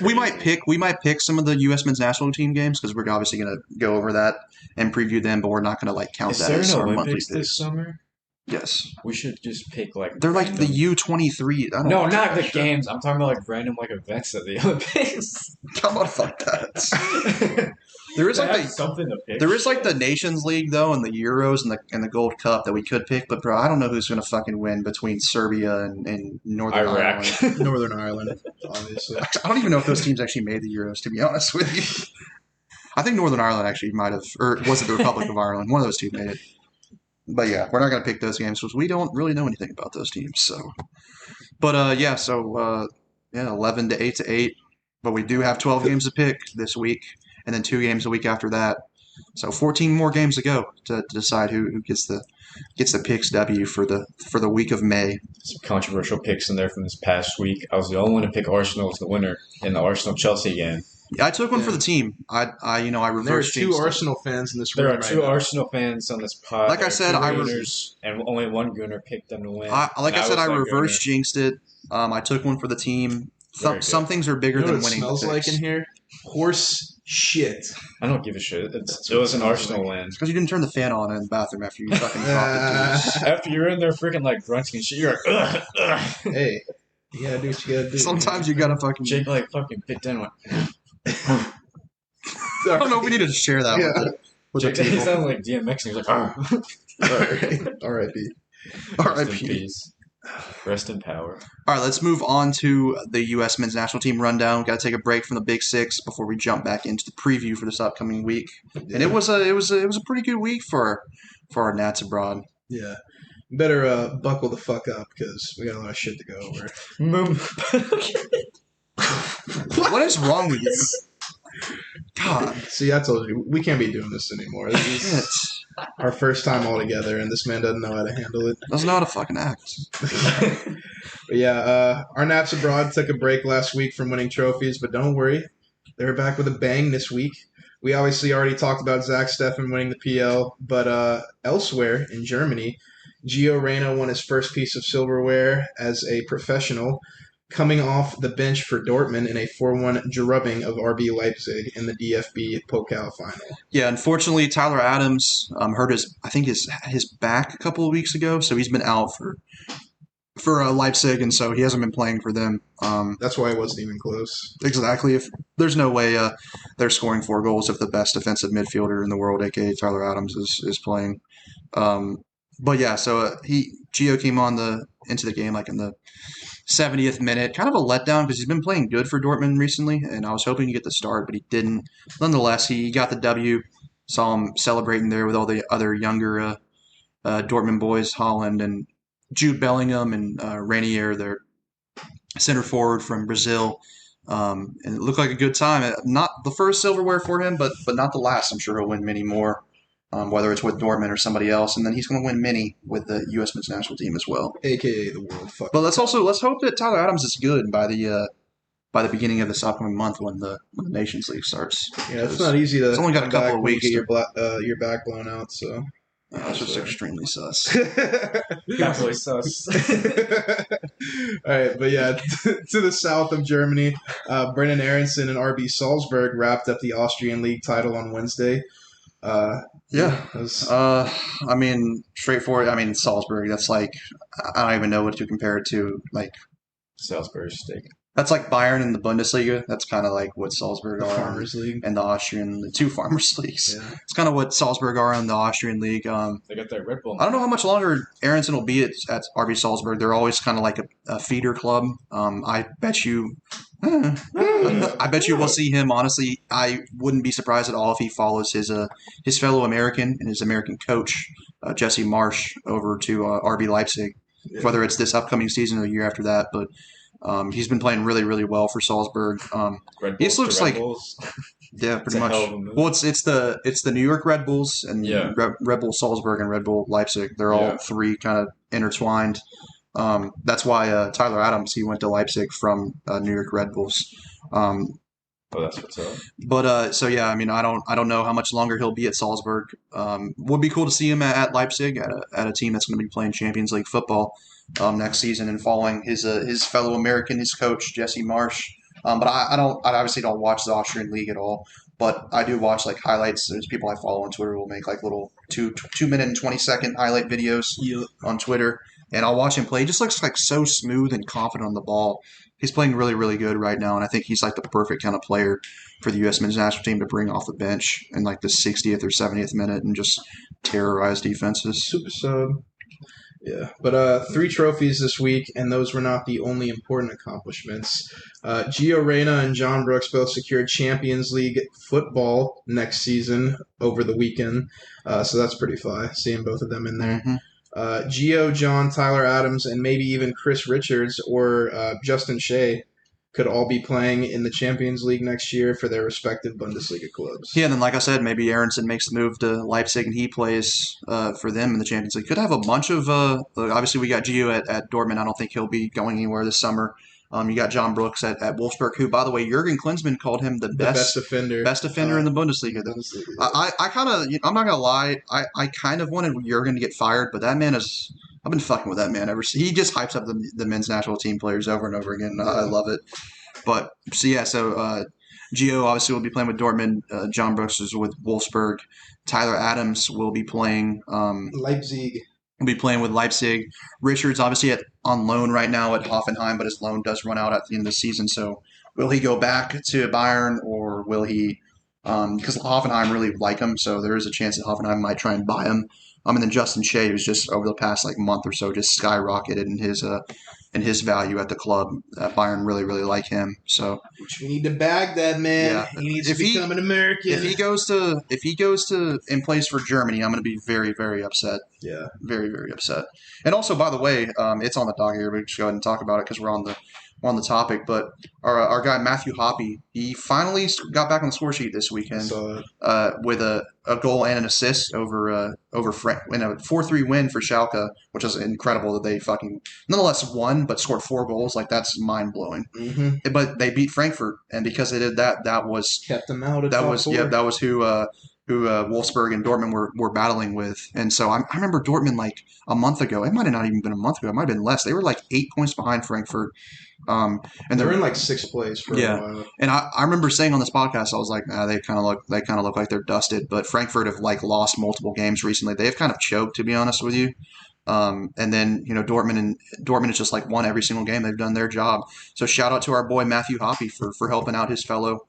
we might pick some of the U.S. men's national team games because we're obviously going to go over that and preview them, but we're not going to count that as our monthly Olympics picks this summer? Yes, we should just pick they're like the U23. No, not the games. I'm talking about random events at the Olympics. Come on, fuck that. There is something to pick. There is the Nations League though, and the Euros and the Gold Cup that we could pick, but bro, I don't know who's going to fucking win between Serbia and Northern Ireland. Northern Ireland, obviously. I don't even know if those teams actually made the Euros. To be honest with you, I think Northern Ireland actually might have, or was it the Republic of Ireland? One of those two made it. But yeah, we're not going to pick those games because we don't really know anything about those teams. So, but 11-8. But we do have 12 games to pick this week, and then 2 games a week after that. So 14 more games to go to decide who gets the picks W for the week of May. Some controversial picks in there from this past week. I was the only one to pick Arsenal as the winner in the Arsenal-Chelsea game. Yeah, I took one for the team. I reversed. There are 2 Arsenal fans in this room. There are 2 Arsenal fans on this pod. Like I said, and only one Gooner picked them to win. I reverse jinxed it. I took one for the team. Some things are bigger than winning. What it smells like in here? Horse shit. I don't give a shit. It was an Arsenal win. Because you didn't turn the fan on in the bathroom after you fucking dropped the juice. After you're in there freaking grunting and shit, you're like, ugh, ugh. Hey, you gotta do what you gotta do. Sometimes you gotta fucking... Jake fucking picked in one. I don't know if we need to share that with Jake, he sounded like DMX and he was like, oh. R.I.P. R.I.P. Rest in power. All right, let's move on to the U.S. men's national team rundown. Got to take a break from the Big Six before we jump back into the preview for this upcoming week. Yeah. And it was a pretty good week for our Nats abroad. Yeah, better buckle the fuck up because we got a lot of shit to go over. What is wrong with you? God. See, I told you we can't be doing this anymore. This is our first time all together, and this man doesn't know how to handle it. Doesn't know how to fucking act. But yeah, our Nats abroad took a break last week from winning trophies, but don't worry, they're back with a bang this week. We obviously already talked about Zach Steffen winning the PL, but elsewhere in Germany, Gio Reyna won his first piece of silverware as a professional, coming off the bench for Dortmund in a 4-1 drubbing of RB Leipzig in the DFB Pokal final. Yeah, unfortunately, Tyler Adams hurt his back a couple of weeks ago, so he's been out for Leipzig, and so he hasn't been playing for them. That's why it wasn't even close. Exactly. If there's no way they're scoring 4 goals if the best defensive midfielder in the world, aka Tyler Adams, is playing. But yeah, so Gio came into the game in the 70th minute. Kind of a letdown because he's been playing good for Dortmund recently, and I was hoping to get the start, but he didn't. Nonetheless, he got the W. Saw him celebrating there with all the other younger Dortmund boys, Holland and Jude Bellingham and Rainier, their center forward from Brazil. And it looked like a good time. Not the first silverware for him, but not the last. I'm sure he'll win many more, whether it's with Dortmund or somebody else. And then he's going to win many with the U.S. men's national team as well. AKA the World Fuck. But let's hope that Tyler Adams is good by the beginning of this upcoming month when the Nations League starts. Yeah, it's not easy to. It's only got a couple of weeks to get your back blown out. So. That's just extremely sus. That's really sus. All right, but yeah, to the south of Germany, Brennan Aronson and RB Salzburg wrapped up the Austrian league title on Wednesday. Yeah. I mean, straightforward. I mean, Salzburg, that's like, I don't even know what to compare it to. Like, Salzburg steak. That's like Bayern in the Bundesliga. That's kind of like what Salzburg are. Farmers League. And the two Farmers Leagues. Yeah. It's kind of what Salzburg are in the Austrian League. They got that Red Bull. I don't know how much longer Aronson will be at RB Salzburg. They're always kind of like a feeder club. I bet you we'll see him. Honestly, I wouldn't be surprised at all if he follows his fellow American and his American coach, Jesse Marsch, over to RB Leipzig, whether it's this upcoming season or the year after that. But he's been playing really, really well for Salzburg. This looks like yeah, pretty much. Well, it's the New York Red Bulls and Red Bull Salzburg and Red Bull Leipzig. They're all three kind of intertwined. That's why Tyler Adams, he went to Leipzig from New York Red Bulls. That's what's up. But so yeah, I mean, I don't know how much longer he'll be at Salzburg. Would be cool to see him at Leipzig at a team that's going to be playing Champions League football next season and following his fellow American, his coach Jesse Marsch. But I obviously don't watch the Austrian league at all. But I do watch like highlights. There's people I follow on Twitter who will make like little 2 minute and 20-second highlight videos on Twitter, and I'll watch him play. He just looks like so smooth and confident on the ball. He's playing really, really good right now, and I think he's like the perfect kind of player for the U.S. men's national team to bring off the bench in like the 60th or 70th minute and just terrorize defenses. Super sub. Yeah, but 3 trophies this week, and those were not the only important accomplishments. Gio Reyna and John Brooks both secured Champions League football next season over the weekend, so that's pretty fly, seeing both of them in there. Mm-hmm. Gio, John, Tyler Adams, and maybe even Chris Richards or Justin Shea could all be playing in the Champions League next year for their respective Bundesliga clubs. Yeah, and then like I said, maybe Aronson makes the move to Leipzig and he plays for them in the Champions League. Could have a bunch of obviously we got Gio at Dortmund. I don't think he'll be going anywhere this summer. You got John Brooks at Wolfsburg, who, by the way, Jurgen Klinsmann called him the best defender in the Bundesliga. I kind of, I'm not gonna lie, I kind of wanted Jurgen to get fired, but that man is. I've been fucking with that man ever since. He just hypes up the men's national team players over and over again. I love it. But so Gio obviously will be playing with Dortmund. John Brooks is with Wolfsburg. Tyler Adams will be playing Leipzig. Will be playing with Leipzig. Richards obviously on loan right now at Hoffenheim, but his loan does run out at the end of the season. So will he go back to Bayern or will he? Because Hoffenheim really like him, so there is a chance that Hoffenheim might try and buy him. And then Justin Shea, who's just over the past like month or so just skyrocketed in his value at the club. Bayern really, really like him. So which we need to bag that man. Yeah. He needs to become an American. If he goes to and plays for Germany, I'm going to be very, very upset. Yeah, very, very upset. And also, by the way, it's on the dock here. We just go ahead and talk about it because we're on the topic. But our guy Matthew Hoppe, he finally got back on the score sheet this weekend with a goal and an assist over Frank in a 4-3 win for Schalke, which is incredible that they fucking nonetheless won but scored 4 goals. Like that's mind blowing. Mm-hmm. But they beat Frankfurt, and because they did that, that was kept them out. That was who Wolfsburg and Dortmund were battling with. And so I remember Dortmund like a month ago. It might have not even been a month ago. It might have been less. They were like 8 points behind Frankfurt. And they're in like 6th place for a while. And I remember saying on this podcast, I was like, they kind of look like they're dusted. But Frankfurt have like lost multiple games recently. They've kind of choked, to be honest with you. And then Dortmund has just like won every single game. They've done their job. So shout out to our boy Matthew Hoppe for helping out his fellow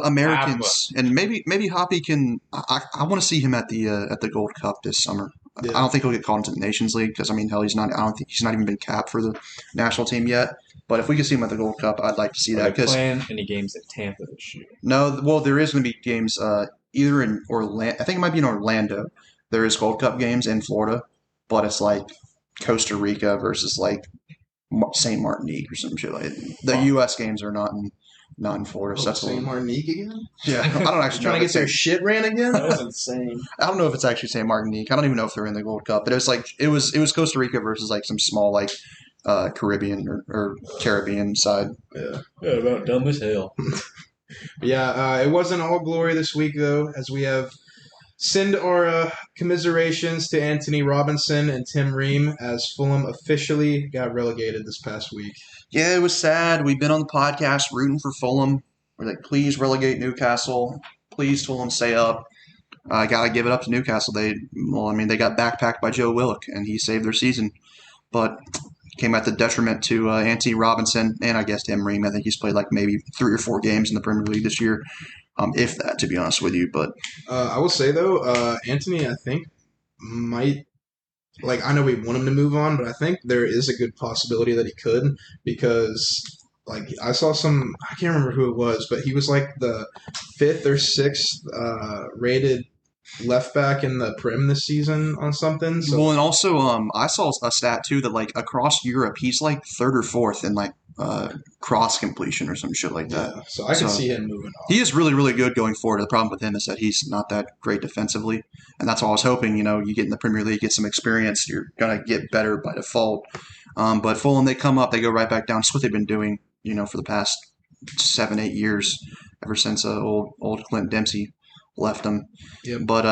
Americans. And maybe Hoppe can. I want to see him at the Gold Cup this summer. Yeah. I don't think he'll get called into the Nations League because hell, he's not. I don't think he's not even been capped for the national team yet. But if we could see him at the Gold Cup, I'd like to see that. Because playing any games at Tampa this year? No, well, there is going to be games either in Orlando. I think it might be in Orlando. There is Gold Cup games in Florida. but it's like Costa Rica versus like Saint Martinique or some shit like that. The U.S. games are not in Florida. So that's St. Martinique again? Yeah, I don't actually know. Trying to get their shit ran again? That was insane. I don't know if it's actually Saint Martinique. I don't even know if they're in the Gold Cup. But it was Costa Rica versus like some small like Caribbean or Caribbean side. Yeah. Yeah, about dumb as hell. It wasn't all glory this week, though, as we have send our commiserations to Anthony Robinson and Tim Ream as Fulham officially got relegated this past week. Yeah, it was sad. We've been on the podcast rooting for Fulham. We're like, please relegate Newcastle. Please, Fulham, stay up. I gotta give it up to Newcastle. They got backpacked by Joe Willock, and he saved their season. But came at the detriment to Anthony Robinson and I guess Tim Ream. I think he's played like maybe 3 or 4 games in the Premier League this year, if that, to be honest with you. But I will say though, Anthony, I think might. Like, I know we want him to move on, but I think there is a good possibility that he could because, like, I saw I can't remember who it was, but he was like the 5th or 6th rated left back in the Prem this season on something. So. Well, and also I saw a stat too that like across Europe he's like 3rd or 4th in like cross completion or some shit like that. Yeah, so I can see him moving on. He is really, really good going forward. The problem with him is that he's not that great defensively, and that's why I was hoping. You get in the Premier League, get some experience, you're gonna get better by default. But Fulham, they come up, they go right back down. It's what they've been doing, for the past 7-8 years, ever since old Clint Dempsey left them. Yep. But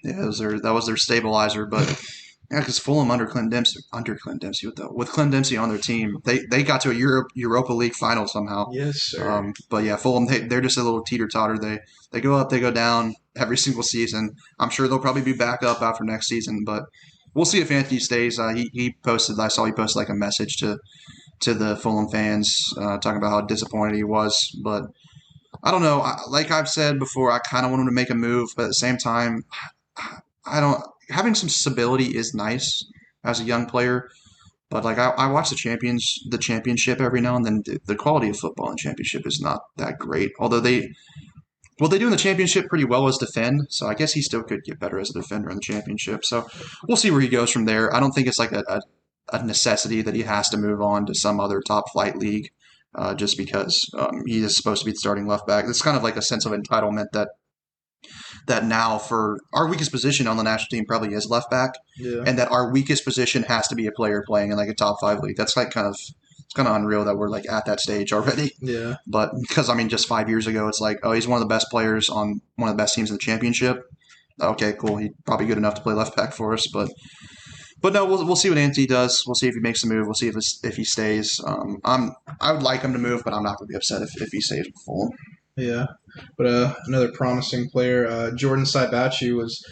that was their stabilizer. But yeah, because Fulham with Clint Dempsey on their team, they got to a Europa League final somehow. Yes, sir. But yeah, Fulham, they're just a little teeter-totter. They go up, they go down every single season. I'm sure they'll probably be back up after next season, but we'll see if Anthony stays. He posted like a message to the Fulham fans talking about how disappointed he was. But I don't know. Like I've said before, I kind of want him to make a move, but at the same time, I don't. Having some stability is nice as a young player, but like I watch the championship every now and then. The quality of football in championship is not that great. Although they do in the championship pretty well as defend, so I guess he still could get better as a defender in the championship. So we'll see where he goes from there. I don't think it's like a necessity that he has to move on to some other top flight league just because he is supposed to be the starting left back. It's kind of like a sense of entitlement that now for our weakest position on the national team probably is left back, and that our weakest position has to be a player playing in like a top 5 league. That's like it's kind of unreal that we're like at that stage already. Yeah. But because just 5 years ago, it's like, oh, he's one of the best players on one of the best teams in the championship. Okay, cool. He's probably good enough to play left back for us, but no, we'll see what Anthony does. We'll see if he makes a move. We'll see if he stays. I would like him to move, but I'm not going to be upset if he stays with Fulham. Yeah, but another promising player, Jordan Saibachi, was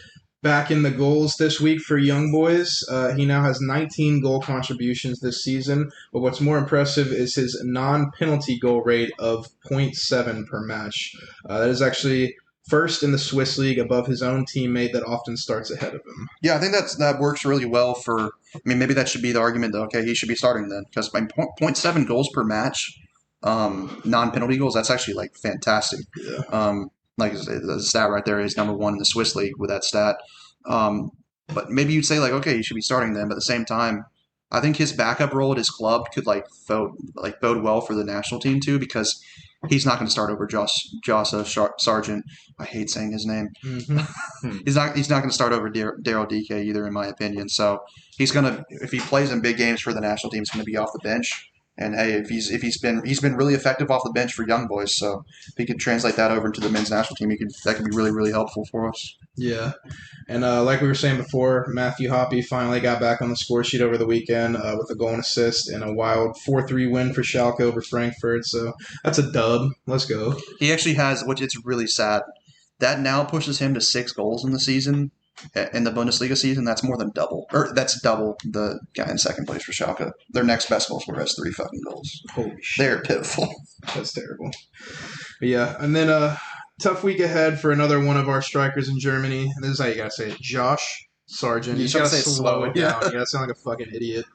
back in the goals this week for Young Boys. He now has 19 goal contributions this season, but what's more impressive is his non-penalty goal rate of 0.7 per match. That is actually first in the Swiss League, above his own teammate that often starts ahead of him. Yeah, I think that works really well for – maybe that should be the argument, though. Okay, he should be starting then because 0.7 goals per match – non-penalty goals, that's actually like fantastic. Yeah. Like the stat right there is number 1 in the Swiss league with that stat. But maybe you'd say like, okay, you should be starting them. But at the same time, I think his backup role at his club could bode well for the national team too, because he's not going to start over Josh Sargent. I hate saying his name. Mm-hmm. He's not going to start over Daryl DK either, in my opinion. So he's going to, if he plays in big games for the national team, he's going to be off the bench. And hey, if he's been really effective off the bench for Young Boys, so if he could translate that over into the men's national team, that could be really, really helpful for us. Yeah, and like we were saying before, Matthew Hoppe finally got back on the score sheet over the weekend with a goal and assist and a wild 4-3 win for Schalke over Frankfurt. So that's a dub. Let's go. He actually has, which it's really sad, that now pushes him to 6 goals in the season. In the Bundesliga season, that's more than double. Or that's double the guy in second place for Schalke. Their next best goal scorer has 3 fucking goals. Holy shit. They're pitiful. That's terrible. But yeah, and then tough week ahead for another one of our strikers in Germany. And this is how you gotta say it. Josh Sargent. You gotta slow it down. You gotta sound like a fucking idiot.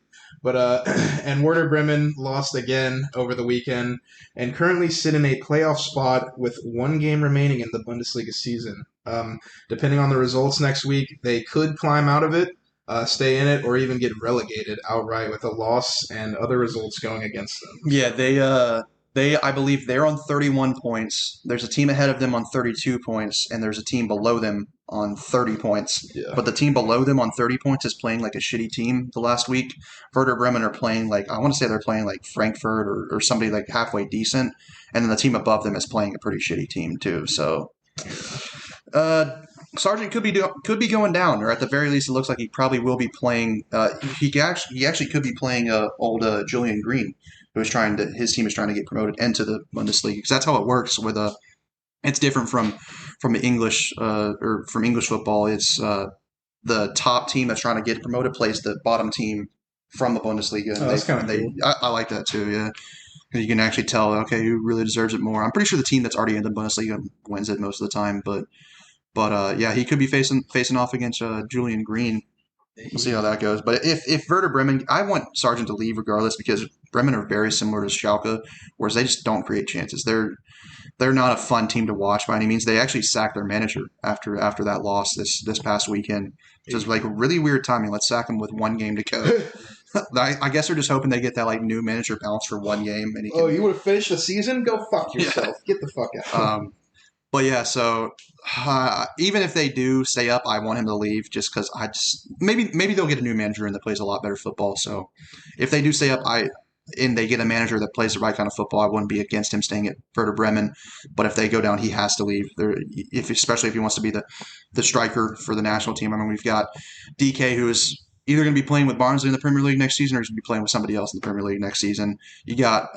But and Werder Bremen lost again over the weekend and currently sit in a playoff spot with 1 game remaining in the Bundesliga season. Depending on the results next week, they could climb out of it. stay in it or even get relegated outright with a loss and other results going against them. Yeah, I believe they're on 31 points. There's a team ahead of them on 32 points, and there's a team below them on 30 points. Yeah. But the team below them on 30 points is playing like a shitty team the last week. Werder Bremen are playing like, I want to say they're playing like Frankfurt or somebody like halfway decent. And then the team above them is playing a pretty shitty team too. So, Sargent could be going down, or at the very least, it looks like he probably will be playing. He actually could be playing old Julian Green, who is his team is trying to get promoted into the Bundesliga, because that's how it works. It's different from English or from English football. It's the top team that's trying to get promoted plays the bottom team from the Bundesliga. That's kind of cool. I like that too. Yeah. You can actually tell, okay, who really deserves it more. I'm pretty sure the team that's already in the Bundesliga wins it most of the time, but yeah, he could be facing off against Julian Green. We'll see how that goes. But if Werder Bremen, I want Sargent to leave regardless, because Bremen are very similar to Schalke, whereas they just don't create chances. They're not a fun team to watch by any means. They actually sacked their manager after that loss this past weekend, which is like really weird timing. Let's sack him with one game to go. I guess they're just hoping they get that like new manager bounce for one game. And you would have finished the season? Go fuck yourself. Yeah. Get the fuck out. But yeah, so even if they do stay up, I want him to leave just because maybe they'll get a new manager and that plays a lot better football. So if they do stay up, and they get a manager that plays the right kind of football, I wouldn't be against him staying at Werder Bremen. But if they go down, he has to leave. Especially if he wants to be the striker for the national team. I mean, we've got DK, who is either going to be playing with Barnsley in the Premier League next season, or he's going to be playing with somebody else in the Premier League next season. You got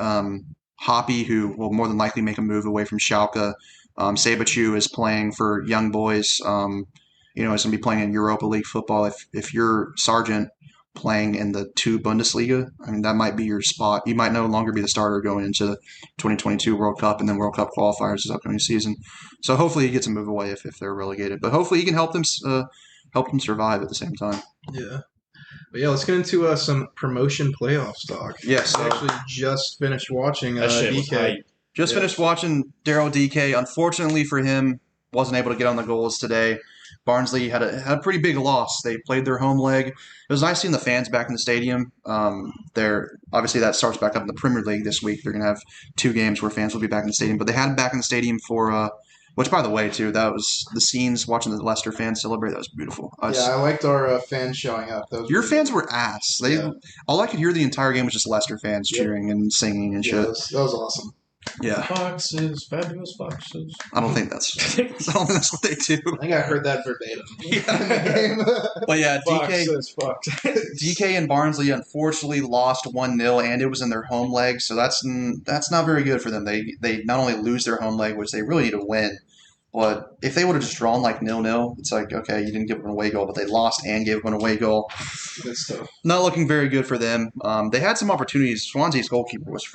Hoppy, who will more than likely make a move away from Schalke. Sabachu is playing for Young Boys. He's going to be playing in Europa League football. If you're Sargent playing in the 2 Bundesliga, I mean, that might be your spot. You might no longer be the starter going into the 2022 World Cup and then World Cup qualifiers this upcoming season. So hopefully he gets a move away if they're relegated. But hopefully he can help them survive at the the same time. Yeah. But yeah, let's get into some promotion playoffs talk. Yes. I actually just finished watching DK. Finished watching Daryl DK. Unfortunately for him, wasn't able to get on the goals today. Barnsley had a pretty big loss. They played their home leg. It was nice seeing the fans back in the stadium. Obviously that starts back up in the Premier League this week. They're going to have 2 games where fans will be back in the stadium. But they had them back in the stadium for which, by the way, too, that was the scenes watching the Leicester fans celebrate. That was beautiful. I liked our fans showing up. Your fans were ass. All I could hear the entire game was just Leicester fans cheering and singing and shit. That was awesome. Yeah. Foxes, fabulous foxes. I don't think that's what they do. I think I heard that verbatim. But yeah, DK and Barnsley unfortunately lost 1-0, and it was in their home leg, so that's not very good for them. They not only lose their home leg, which they really need to win, but if they would have just drawn like 0-0, it's like, okay, you didn't give them an away goal, but they lost and gave them an away goal. That's tough. Not looking very good for them. They had some opportunities. Swansea's goalkeeper was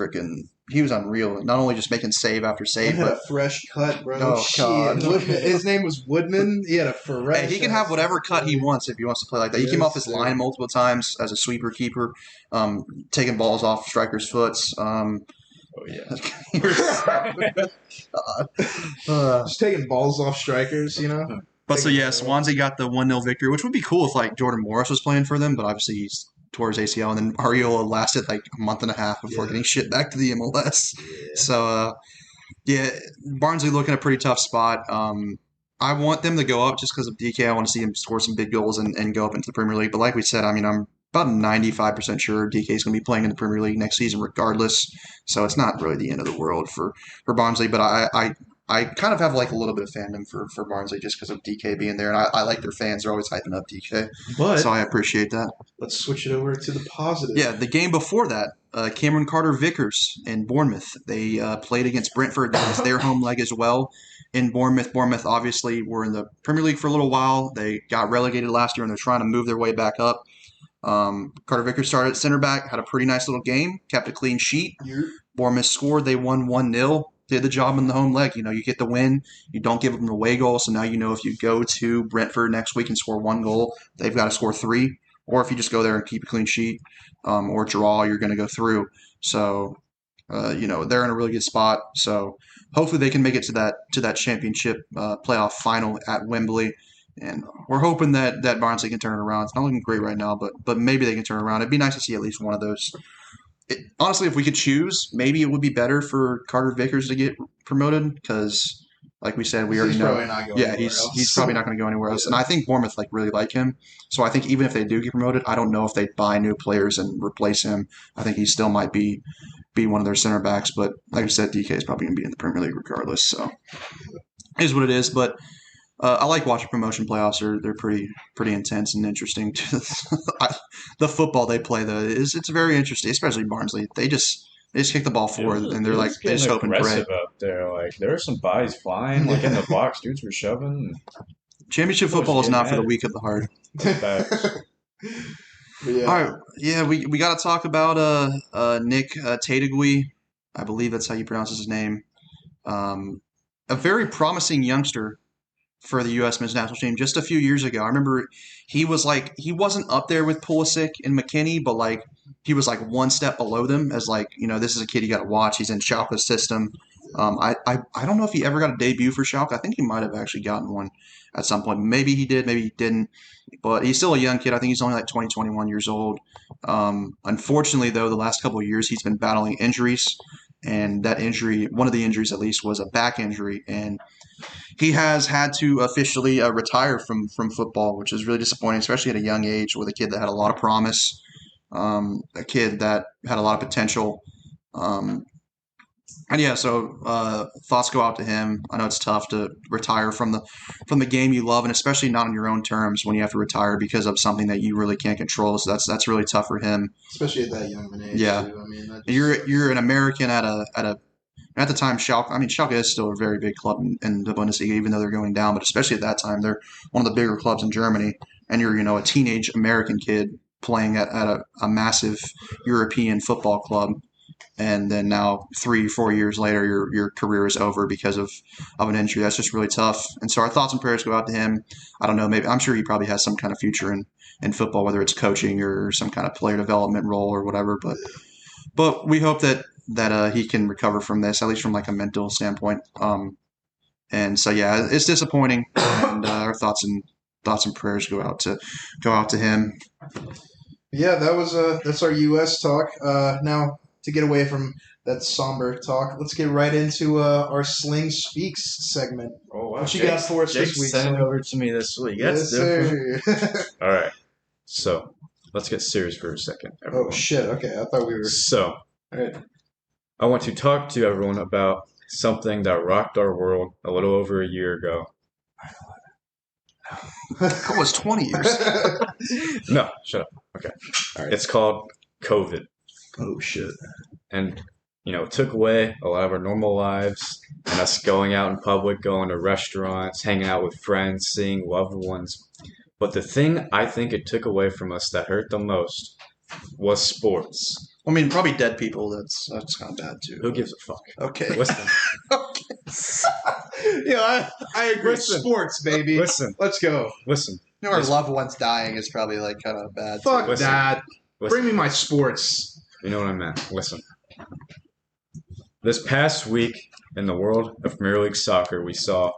he was unreal. Not only just making save after save, but a fresh cut, bro. Oh, God. His name was Woodman. He had a fresh. Hey, he can have whatever cut he wants if he wants to play like that. He came off his line multiple times as a sweeper keeper, taking balls off strikers' foots. Just taking balls off strikers, But so yeah, Swansea got the 1-0 victory, which would be cool if like Jordan Morris was playing for them, but obviously he's tore his ACL, and then Ariola lasted like a month and a half before getting shit back to the MLS. Yeah. So Barnsley looking a pretty tough spot. I want them to go up just because of DK. I want to see him score some big goals and go up into the Premier League. But like we said, I mean, I'm about 95% sure DK is going to be playing in the Premier League next season regardless. So it's not really the end of the world for Barnsley. But I kind of have like a little bit of fandom for Barnsley just because of DK being there. And I like their fans. They're always hyping up DK. So I appreciate that. Let's switch it over to the positive. Yeah, the game before that, Cameron Carter-Vickers in Bournemouth. They played against Brentford. That was their home leg as well in Bournemouth. Bournemouth obviously were in the Premier League for a little while. They got relegated last year, and they're trying to move their way back up. Carter-Vickers started at center back, had a pretty nice little game, kept a clean sheet. Bournemouth scored. They won 1-0. Did the job in the home leg. You get the win. You don't give them an away goal. So now if you go to Brentford next week and score 1 goal, they've got to score 3. Or if you just go there and keep a clean sheet or draw, you're going to go through. So, they're in a really good spot. So hopefully they can make it to that championship playoff final at Wembley. And we're hoping that Barnsley can turn it around. It's not looking great right now, but maybe they can turn it around. It'd be nice to see at least one of those. Honestly, if we could choose, maybe it would be better for Carter Vickers to get promoted because, like we said, we already He's know. probably not going anywhere else. He's probably not going to go anywhere else. Yeah. And I think Bournemouth really like him. So I think even if they do get promoted, I don't know if they buy new players and replace him. I think he still might be one of their center backs. But like I said, DK is probably going to be in the Premier League regardless. So it is what it is. But I like watching promotion playoffs. They're pretty intense and interesting. The football they play though it's very interesting, especially Barnsley. They just kick the ball forward and they're like they just hope and pray. Aggressive out there. Like there were some bodies flying, like in the box. Dudes were shoving. Championship football is not for the weak of the heart. Yeah. All right, yeah, we got to talk about Nick Tatuguy. I believe that's how you pronounce his name. A very promising youngster for the U.S. men's national team just a few years ago. I remember he wasn't up there with Poolsick and McKinney, but like he was like one step below them as like, this is a kid you got to watch. He's in Schalke's system. I don't know if he ever got a debut for Schalke. I think he might have actually gotten one at some point. Maybe he did, maybe he didn't. But he's still a young kid. I think he's only like 20, 21 years old. Unfortunately, though, the last couple of years he's been battling injuries. And that injury, one of the injuries at least, was a back injury. And he has had to officially retire from football, which is really disappointing, especially at a young age with a kid that had a lot of promise, a kid that had a lot of potential. And yeah, so thoughts go out to him. I know it's tough to retire from the game you love, and especially not on your own terms when you have to retire because of something that you really can't control. So that's really tough for him, especially at that young of an age. Yeah, too. I mean, you're an American at the time Schalke. I mean, Schalke is still a very big club in the Bundesliga, even though they're going down. But especially at that time, they're one of the bigger clubs in Germany, and you're a teenage American kid playing at a massive European football club. And then now 3-4 years later, your career is over because of an injury. That's just really tough. And so our thoughts and prayers go out to him. I don't know, maybe I'm sure he probably has some kind of future in football, whether it's coaching or some kind of player development role or whatever. But we hope that he can recover from this, at least from like a mental standpoint. And so yeah, it's disappointing, and our thoughts and prayers go out to him. Yeah, that's our U.S. talk. Now, to get away from that somber talk, let's get right into our Sling Speaks segment. Oh, wow. What you got for us this week? Sent it over to me this week. Yes, That's different. sir. All right. So let's get serious for a second, everyone. Oh, shit. Okay, I thought we were... So, All right. I want to talk to everyone about something that rocked our world a little over a year ago. That was 20 years. No, shut up. Okay. All right. It's called COVID. Oh, shit. And, it took away a lot of our normal lives and us going out in public, going to restaurants, hanging out with friends, seeing loved ones. But the thing I think it took away from us that hurt the most was sports. I mean, probably dead people. That's kind of bad too. Who gives a fuck? Okay. Listen. Yeah, I agree. Listen. Sports, baby. Listen. Let's go. Listen. Our loved ones dying is probably like kind of bad. Fuck Listen. that. Listen. Bring me my sports. You know what I meant. Listen. This past week in the world of Premier League soccer, we saw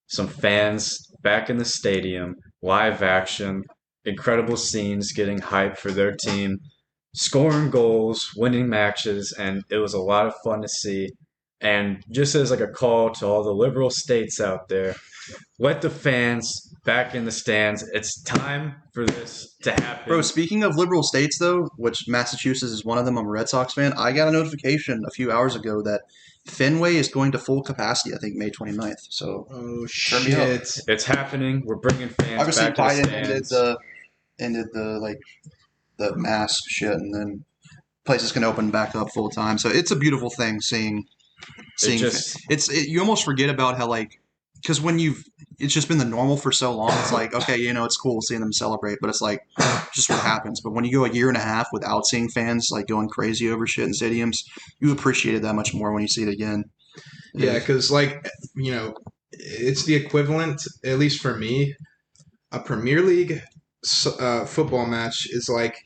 some fans back in the stadium, live action, incredible scenes, getting hyped for their team, scoring goals, winning matches, and it was a lot of fun to see. And just as like a call to all the liberal states out there, let the fans back in the stands. It's time for this to happen. Bro, speaking of liberal states, though, which Massachusetts is one of them, I'm a Red Sox fan, I got a notification a few hours ago that Fenway is going to full capacity, I think, May 29th. So, oh, turn me up. shit. It's happening. We're bringing fans Obviously, back to the Biden stands. ended the mask shit, and then places can open back up full time. So it's a beautiful thing seeing you almost forget about how because when it's just been the normal for so long, it's like, okay, it's cool seeing them celebrate, but it's like just what happens. But when you go a year and a half without seeing fans like going crazy over shit in stadiums, you appreciate it that much more when you see it again. Yeah, because it's the equivalent, at least for me, a Premier League football match is like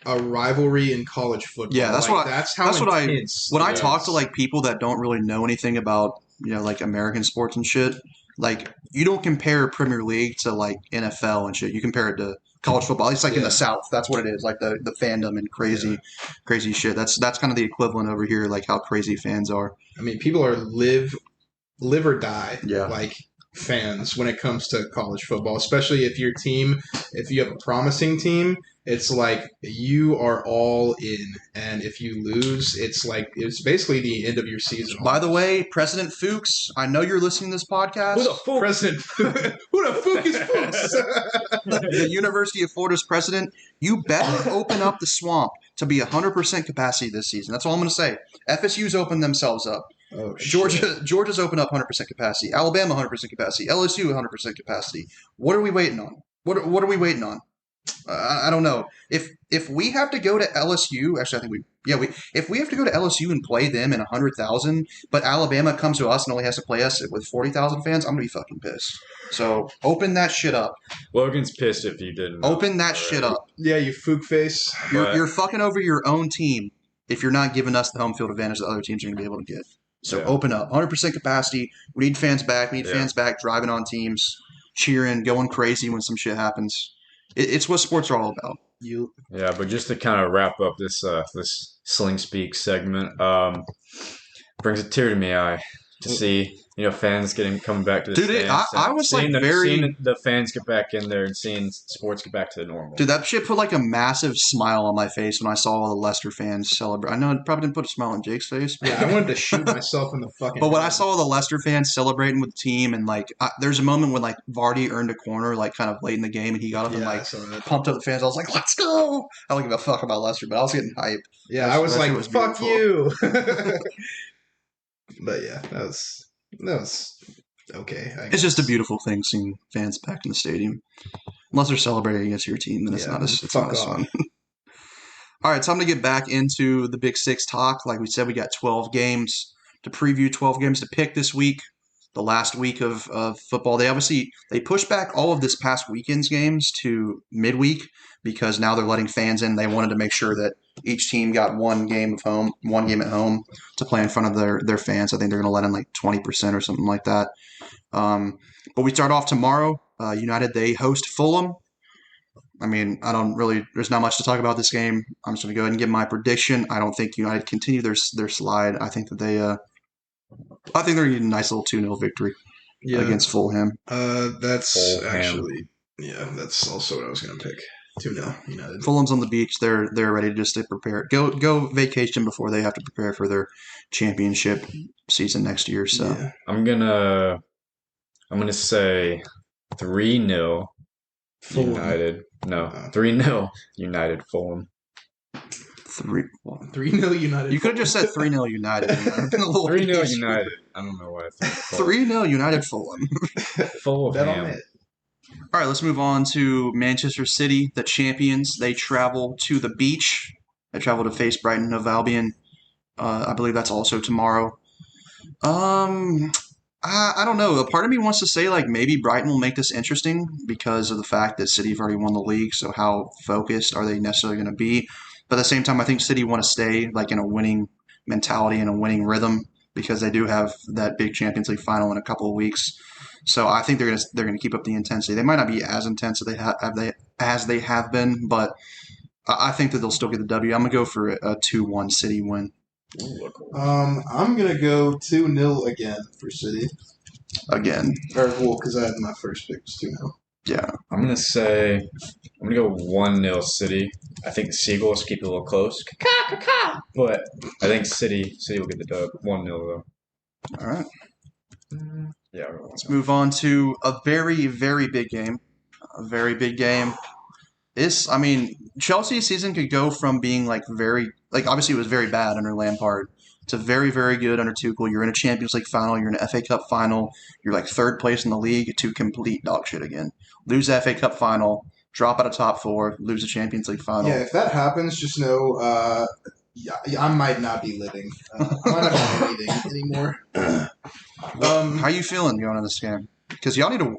a rivalry in college football. Yeah, that's intense. When I talk to people that don't really know anything about like American sports and shit, Like, you don't compare Premier League to like NFL and shit. You compare it to college football. At least like in the South, that's what it is. Like the fandom and crazy shit. That's kind of the equivalent over here. Like how crazy fans are. I mean, people are live or die Yeah. like fans when it comes to college football, especially if if you have a promising team, it's like you are all in, and if you lose, it's basically the end of your season. By the way, President Fuchs, I know you're listening to this podcast. Who the fuck? President? Who the fuck is Fuchs? The University of Florida's president, you better open up the swamp to be 100% capacity this season. That's all I'm going to say. FSU's opened themselves up. Oh, shit. Georgia's opened up 100% capacity. Alabama 100% capacity. LSU 100% capacity. What are we waiting on? What are we waiting on? I don't know. If we have to go to LSU, actually, I think if we have to go to LSU and play them in 100,000, but Alabama comes to us and only has to play us with 40,000 fans, I'm gonna be fucking pissed. So open that shit up. Logan's pissed if you didn't. Open that shit up. Yeah, you fook face. You're fucking over your own team if you're not giving us the home field advantage that other teams are gonna be able to get. So open up. 100% capacity. We need fans back. We need fans back driving on teams, cheering, going crazy when some shit happens. It's what sports are all about. Yeah, but just to kind of wrap up this Sling Speak segment, brings a tear to my eye to see fans coming back to the stands. I was seeing the fans get back in there and seeing sports get back to the normal. Dude, that shit put like a massive smile on my face when I saw all the Leicester fans celebrate. I know it probably didn't put a smile on Jake's face. Yeah, I wanted to shoot myself in the fucking. But when I saw all the Leicester fans celebrating with the team, and like, there's a moment when like Vardy earned a corner, like kind of late in the game, and he got up and like pumped up the fans. I was like, "Let's go!" I don't give a fuck about Leicester, but I was getting hype. Yeah, I was like, "Fuck you." But yeah, that was okay. It's just a beautiful thing seeing fans back in the stadium. Unless they're celebrating against your team, then it's not as fun. All right, time to get back into the Big Six talk. Like we said, we got 12 games to preview, 12 games to pick this week, the last week of football. They pushed back all of this past weekend's games to midweek because now they're letting fans in. They wanted to make sure that each team got one game at home to play in front of their fans. I think they're going to let in like 20% or something like that. But we start off tomorrow. United, they host Fulham. I mean, there's not much to talk about this game. I'm just going to go ahead and give my prediction. I don't think United continue their slide. I think that they're going to get a nice little 2-0 victory against Fulham. That's Fulham. actually, that's also what I was going to pick. 2-0 United. Fulham's on the beach. They're ready just to prepare. Go vacation before they have to prepare for their championship season next year. So yeah. I'm gonna say 3-0 United. No, 3-0 United Fulham. 3-0 United. You could have just said 3-0 United. 3-0 United. I don't know why I thought 3-0 United Fulham. Fulham. Bet on it. All right, let's move on to Manchester City, the champions. They travel to the beach. They travel to face Brighton of Albion. I believe that's also tomorrow. I don't know. A part of me wants to say like maybe Brighton will make this interesting because of the fact that City have already won the league. So how focused are they necessarily going to be? But at the same time, I think City want to stay like in a winning mentality and a winning rhythm because they do have that big Champions League final in a couple of weeks. So I think they're going to keep up the intensity. They might not be as intense as they have been, but I think that they'll still get the W. I'm going to go for a 2-1 City win. I'm going to go 2-0 again for City. Again. Because I had my first pick was 2-0. Yeah. I'm going to go 1-0 City. I think the Seagulls keep it a little close. But I think City will get the dub. 1-0 though. All right. Yeah. Let's move on to a very, very big game. A very big game. Chelsea's season could go from being obviously it was very bad under Lampard to very, very good under Tuchel. You're in a Champions League final. You're in an FA Cup final. You're like third place in the league to complete dog shit again. Lose the FA Cup final, drop out of top four, lose the Champions League final. Yeah, if that happens, just know I might not be living. I might not be breathing anymore. How are you feeling going into this game? Because y'all need to.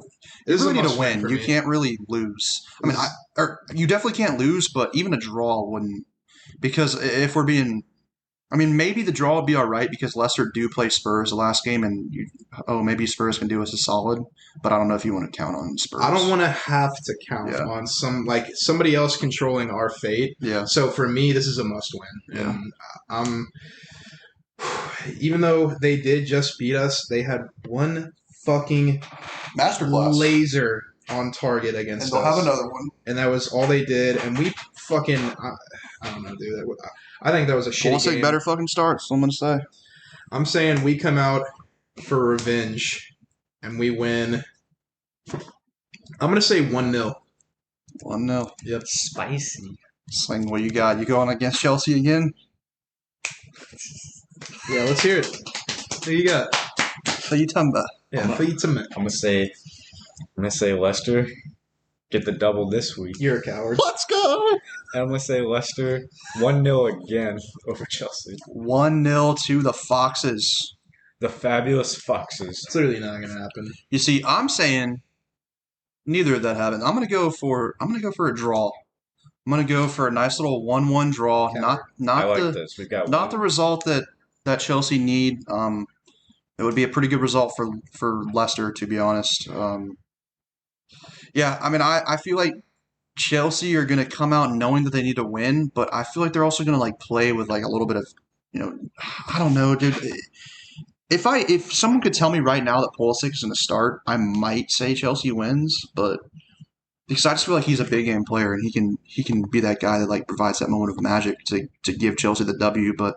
You really need to win. You can't really lose. I mean, you definitely can't lose, but even a draw wouldn't. Because if we're being I mean, maybe the draw will be all right because Leicester do play Spurs the last game, and maybe Spurs can do us a solid. But I don't know if you want to count on Spurs. I don't want to have to count on somebody else controlling our fate. Yeah. So for me, this is a must win. Yeah. And even though they did just beat us, they had one fucking masterclass laser on target against us. And they'll have another one. And that was all they did. And we fucking, I don't know, dude. I think that was a shitty Poolsick game. better fucking start. So I'm going to say. I'm saying we come out for revenge and we win. I'm going to say 1-0. 1-0. Yep. Spicy. Sling, what you got? You going against Chelsea again? Yeah, let's hear it. Who you got? Who you talking about? Yeah, I'm gonna say Leicester get the double this week. You're a coward. Let's go. And I'm gonna say Leicester 1-0 again over Chelsea. 1-0 to the Foxes. The fabulous Foxes. It's literally not going to happen. You see, I'm saying neither of that happened. I'm gonna go for a draw. I'm gonna go for a nice little 1-1 draw. Coward. Not I like the this. We got not one. the result that Chelsea need. It would be a pretty good result for Leicester, to be honest. Yeah, I mean, I feel like Chelsea are going to come out knowing that they need to win, but I feel like they're also going to play with a little bit of, I don't know, dude. If someone could tell me right now that Poolsick is going to start, I might say Chelsea wins, but because I just feel like he's a big game player and he can be that guy that provides that moment of magic to give Chelsea the W. But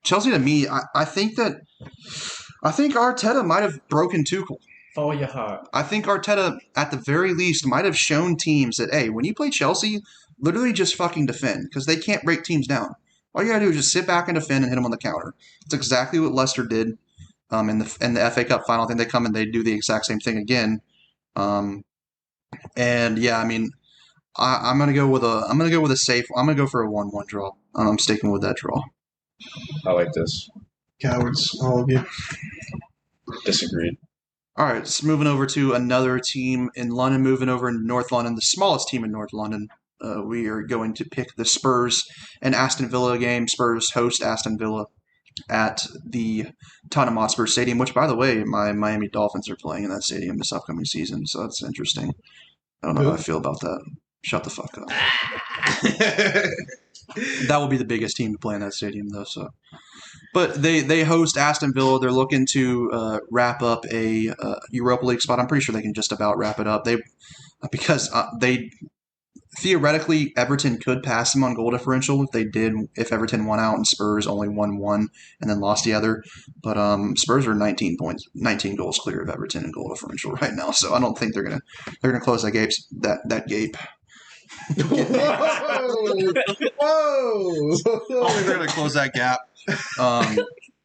Chelsea, to me, I think Arteta might have broken Tuchel. Follow your heart. I think Arteta, at the very least, might have shown teams that, hey, when you play Chelsea, literally just fucking defend because they can't break teams down. All you gotta do is just sit back and defend and hit them on the counter. It's exactly what Leicester did in the FA Cup final. I think they come and they do the exact same thing again. And yeah, I mean, I'm gonna go with a safe. I'm gonna go for a 1-1 draw. I'm sticking with that draw. I like this. Cowards, all of you. Disagreed. All right, so moving over to another team in London, moving over in North London, the smallest team in North London. We are going to pick the Spurs and Aston Villa game. Spurs host Aston Villa at the Tottenham Hotspur Stadium, which, by the way, my Miami Dolphins are playing in that stadium this upcoming season, so that's interesting. I don't know how I feel about that. Shut the fuck up. That will be the biggest team to play in that stadium, though. So, but they host Aston Villa. They're looking to wrap up a Europa League spot. I'm pretty sure they can just about wrap it up. Because theoretically Everton could pass them on goal differential if Everton won out and Spurs only won one and then lost the other. But Spurs are 19 goals clear of Everton in goal differential right now. So I don't think they're gonna close that gape. That gape. Whoa! Whoa! I don't think they're going to close that gap.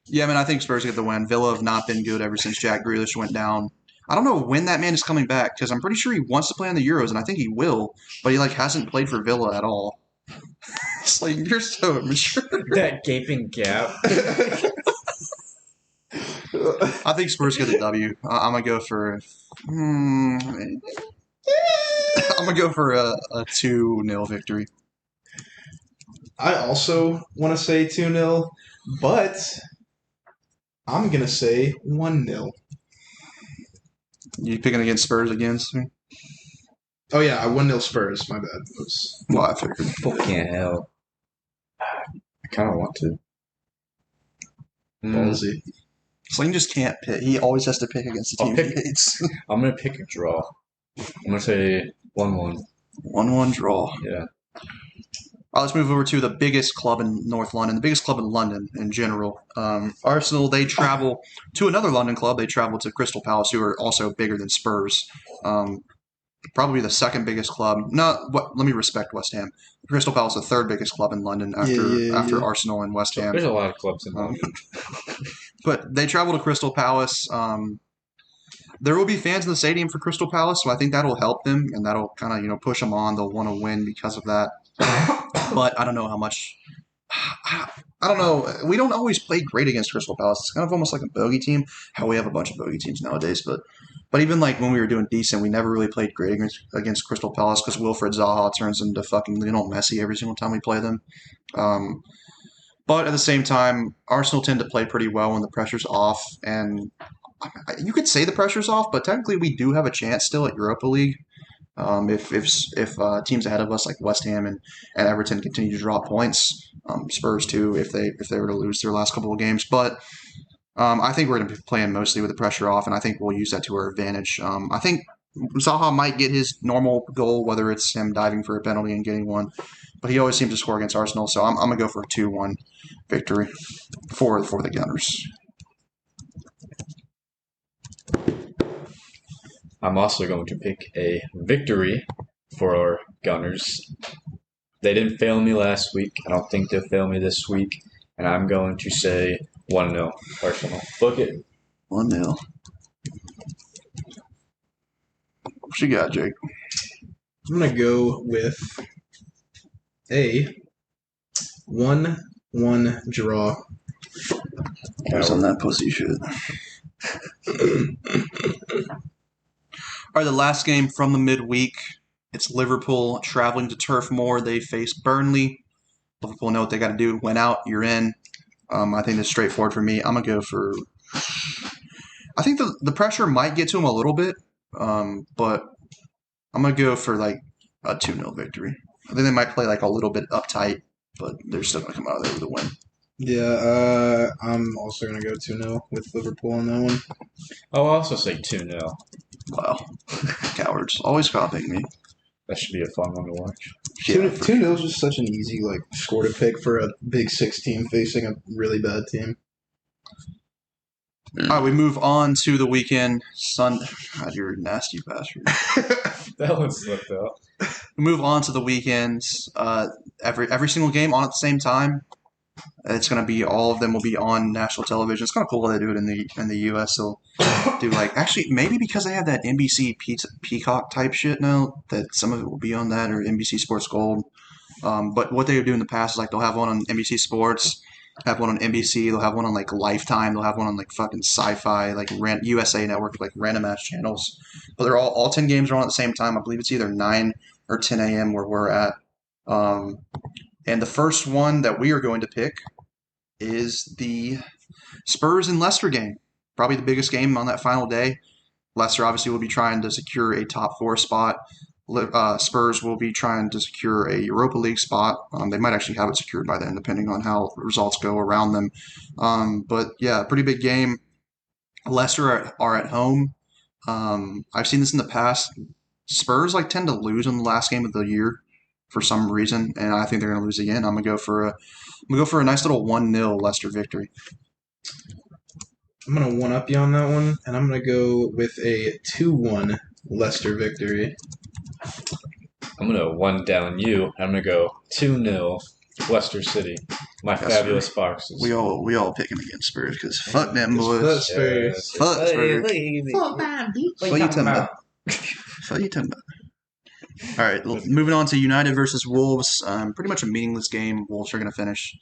Yeah, I mean, I think Spurs get the win. Villa have not been good ever since Jack Grealish went down. I don't know when that man is coming back because I'm pretty sure he wants to play in the Euros, and I think he will, but he hasn't played for Villa at all. It's you're so immature. That gaping gap. I think Spurs get the W. I'm gonna go for. I'm gonna go for a 2-0 victory. I also want to say 2-0, but I'm going to say 1-0. You picking against Spurs again? Oh, yeah, 1-0 Spurs. My bad. Well, I figured. Fucking hell. I kind of want to. Ballsy. Sling just can't pick. He always has to pick against the team he hates. I'm going to pick a draw. I'm going to say 1-1. 1-1 draw. Yeah. Let's move over to the biggest club in North London, the biggest club in London in general. Arsenal, they travel to another London club. They travel to Crystal Palace, who are also bigger than Spurs. Probably the second biggest club. Let me respect West Ham. Crystal Palace, the third biggest club in London after Arsenal and West Ham. There's a lot of clubs in London. But they travel to Crystal Palace. There will be fans in the stadium for Crystal Palace, so I think that'll help them, and that'll kind of push them on. They'll want to win because of that. But I don't know how much. I don't know. We don't always play great against Crystal Palace. It's kind of almost like a bogey team. How we have a bunch of bogey teams nowadays, but even when we were doing decent, we never really played great against Crystal Palace because Wilfred Zaha turns into fucking Lionel Messi every single time we play them. But at the same time, Arsenal tend to play pretty well when the pressure's off, and you could say the pressure's off, but technically we do have a chance still at Europa League. If teams ahead of us like West Ham and Everton continue to drop points, Spurs too if they were to lose their last couple of games, but I think we're going to be playing mostly with the pressure off, and I think we'll use that to our advantage. I think Zaha might get his normal goal, whether it's him diving for a penalty and getting one, but he always seems to score against Arsenal, so I'm going to go for a 2-1 victory for the Gunners. I'm also going to pick a victory for our Gunners. They didn't fail me last week. I don't think they'll fail me this week. And I'm going to say 1-0 Arsenal. Book it. 1-0. What you got, Jake? I'm going to go with a 1-1 draw. Who's on that pussy shit? All right, the last game from the midweek. It's Liverpool traveling to Turf Moor. They face Burnley. Liverpool know what they got to do. Win out, you're in. I think it's straightforward for me. I'm going to go for... I think the pressure might get to them a little bit, but I'm going to go for like a 2-0 victory. I think they might play like a little bit uptight, but they're still going to come out of there with a win. Yeah, I'm also going to go 2-0 with Liverpool on that one. I'll also say 2-0. Wow. Cowards. Always copying me. That should be a fun one to watch. 2-0 is just such an easy score to pick for a Big Six team facing a really bad team. All right, we move on to the weekend. God, you're a nasty bastard. That one slipped out. We move on to the weekends. Every single game on at the same time. It's going to be all of them will be on national television. It's kind of cool how they do it in the U.S. They'll do actually maybe because they have that NBC Peacock type shit now that some of it will be on that or NBC Sports Gold. But what they would do in the past is they'll have one on NBC Sports, have one on NBC, they'll have one on Lifetime, they'll have one on fucking Sci-Fi, USA Network, random ass channels. But they're all 10 games are on at the same time. I believe it's either 9 or 10 a.m. where we're at. And the first one that we are going to pick is the Spurs and Leicester game. Probably the biggest game on that final day. Leicester obviously will be trying to secure a top 4 spot. Spurs will be trying to secure a Europa League spot. They might actually have it secured by then, depending on how results go around them. But yeah, pretty big game. Leicester are at home. I've seen this in the past. Spurs tend to lose in the last game of the year for some reason, and I think they're going to lose again. I'm gonna go for a nice little 1-0 Leicester victory. I'm gonna one up you on that one, and I'm gonna go with a 2-1 Leicester victory. I'm gonna one down you. I'm gonna go 2-0 Leicester City. My fabulous Foxes. We all picking against Spurs because fuck them boys. Spurs. Fuck Spurs. What you talking about? What you talking about? All right, moving on to United versus Wolves. Pretty much a meaningless game. Wolves are going to finish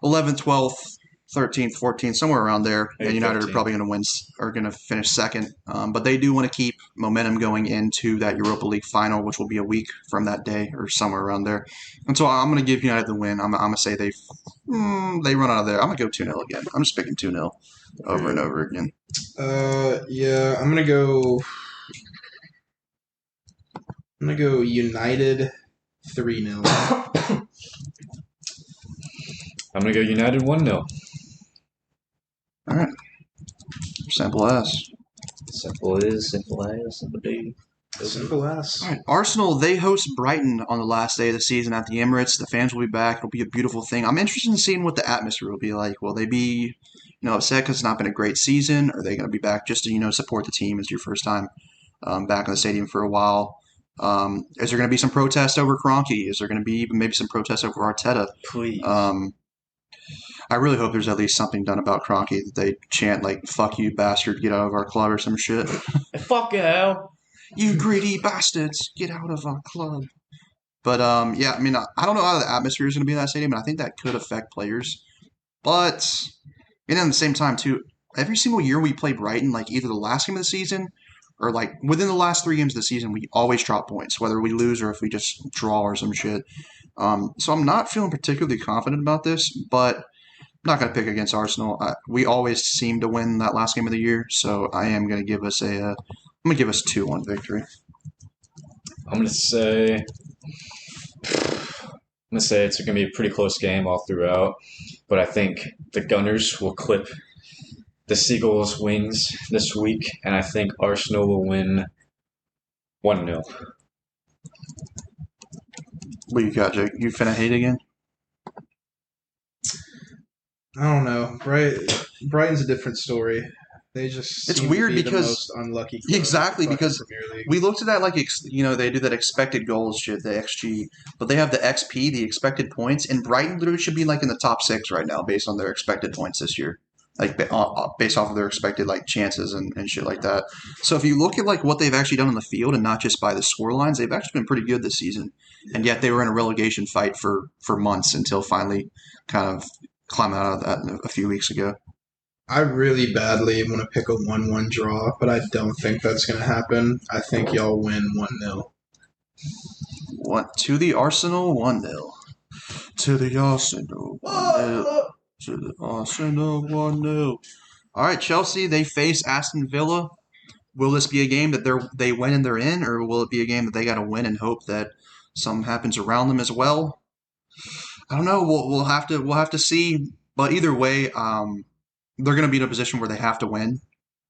11th, 12th, 13th, 14th, somewhere around there. And United 15. Are probably going to win, are going to finish second. But they do want to keep momentum going into that Europa League final, which will be a week from that day or somewhere around there. And so I'm going to give United the win. I'm going to say they run out of there. I'm going to go 2-0 again. I'm just picking 2-0 over and over again. Yeah, I'm going to go... United 3-0. I'm going to go United 1-0. All right. Simple as. Simple as, simple as, simple D. Simple as. All right. Arsenal, they host Brighton on the last day of the season at the Emirates. The fans will be back. It'll be a beautiful thing. I'm interested in seeing what the atmosphere will be like. Will they be upset because it's not been a great season? Or are they going to be back just to support the team as your first time back in the stadium for a while? Is there going to be some protest over Kroenke? Is there going to be maybe some protest over Arteta? Please. I really hope there's at least something done about Kroenke that they chant "fuck you, bastard, get out of our club" or some shit. Fuck you, you greedy bastards, get out of our club. But yeah, I mean, I don't know how the atmosphere is going to be in that stadium, and I think that could affect players. But and at the same time too, every single year we play Brighton, either the last game of the season. Or within the last 3 games of the season, we always drop points, whether we lose or if we just draw or some shit. So I'm not feeling particularly confident about this, but I'm not going to pick against Arsenal. We always seem to win that last game of the year, so I am going to give us I'm going to give us 2-1 victory. I'm gonna say it's gonna be a pretty close game all throughout, but I think the Gunners will clip the Seagulls' wings this week, and I think Arsenal will win 1-0. What you got, Jake? You finna hate again? I don't know. Brighton's a different story. They just It's seem weird to be because the most unlucky club exactly in the because fucking Premier League. we looked at that like they do that expected goals shit, the XG, but they have the XP, the expected points, and Brighton literally should be like in the top 6 right now based on their expected points this year, like based off of their expected like chances and shit like that. So if you look at like what they've actually done on the field and not just by the score lines, they've actually been pretty good this season, and yet they were in a relegation fight for months until finally kind of climbing out of that a few weeks ago. I really badly want to pick a 1-1 draw, but I don't think that's going to happen. I think y'all win 1-0. What to the Arsenal 1-0. To the Arsenal 1-0. To the Arsenal 1-0. All right, Chelsea, they face Aston Villa. Will this be a game that they win and they're in, or will it be a game that they got to win and hope that something happens around them as well? I don't know. We'll have to see. But either way, they're going to be in a position where they have to win.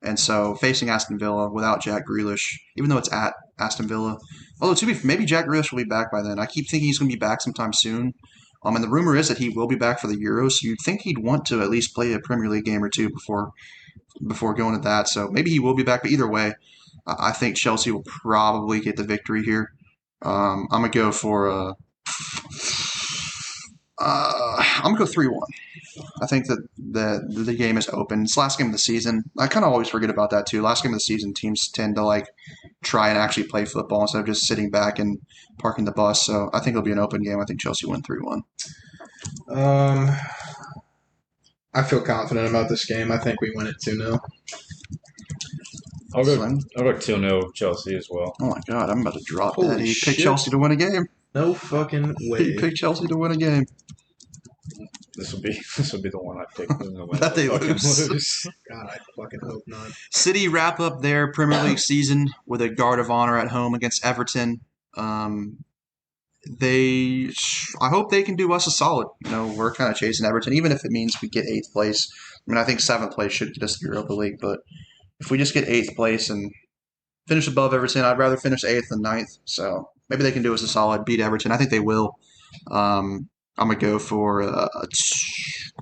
And so facing Aston Villa without Jack Grealish, even though it's at Aston Villa, although maybe Jack Grealish will be back by then. I keep thinking he's going to be back sometime soon. And the rumor is that he will be back for the Euros. So you'd think he'd want to at least play a Premier League game or two before going to that. So maybe he will be back. But either way, I think Chelsea will probably get the victory here. I'm gonna go for I'm gonna go 3-1. I think that the game is open. It's last game of the season. I kind of always forget about that too. Last game of the season, teams tend to like try and actually play football instead of just sitting back and parking the bus. So I think it'll be an open game. I think Chelsea win 3-1. I feel confident about this game. I think we win it 2-0. I'll go 2-0 Chelsea as well. Oh my god, I'm about to drop Holy that. He shit. picked Chelsea to win a game. No fucking He way. picked Chelsea to win a game. This will be the one I picked. That they lose. God, I fucking hope not. City wrap up their Premier League season with a guard of honor at home against Everton. I hope they can do us a solid. We're kind of chasing Everton, even if it means we get 8th place. I mean, I think 7th place should get us the Europa League, but if we just get 8th place and finish above Everton, I'd rather finish 8th than 9th. So maybe they can do us a solid, beat Everton. I think they will. I'm going to go for a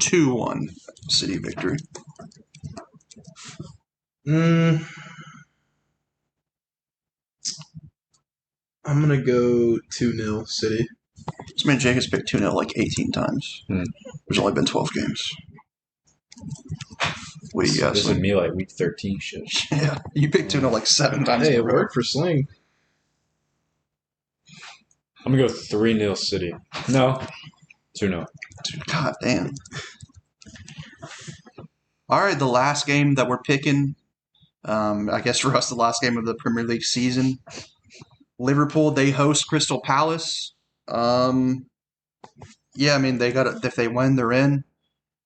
2-1 City victory. I'm going to go 2-0 City. This man Jake has picked 2-0 like 18 times. There's only been 12 games. What do you got, This Sling? is me like week 13 shit. Yeah, you picked 2-0 like 7 times. Hey, in a it row. worked for Sling. I'm going to go 3-0 City. No, 2-0. God damn. All right, the last game that we're picking, I guess for us, the last game of the Premier League season. Liverpool, they host Crystal Palace. Yeah, I mean, if they win, they're in.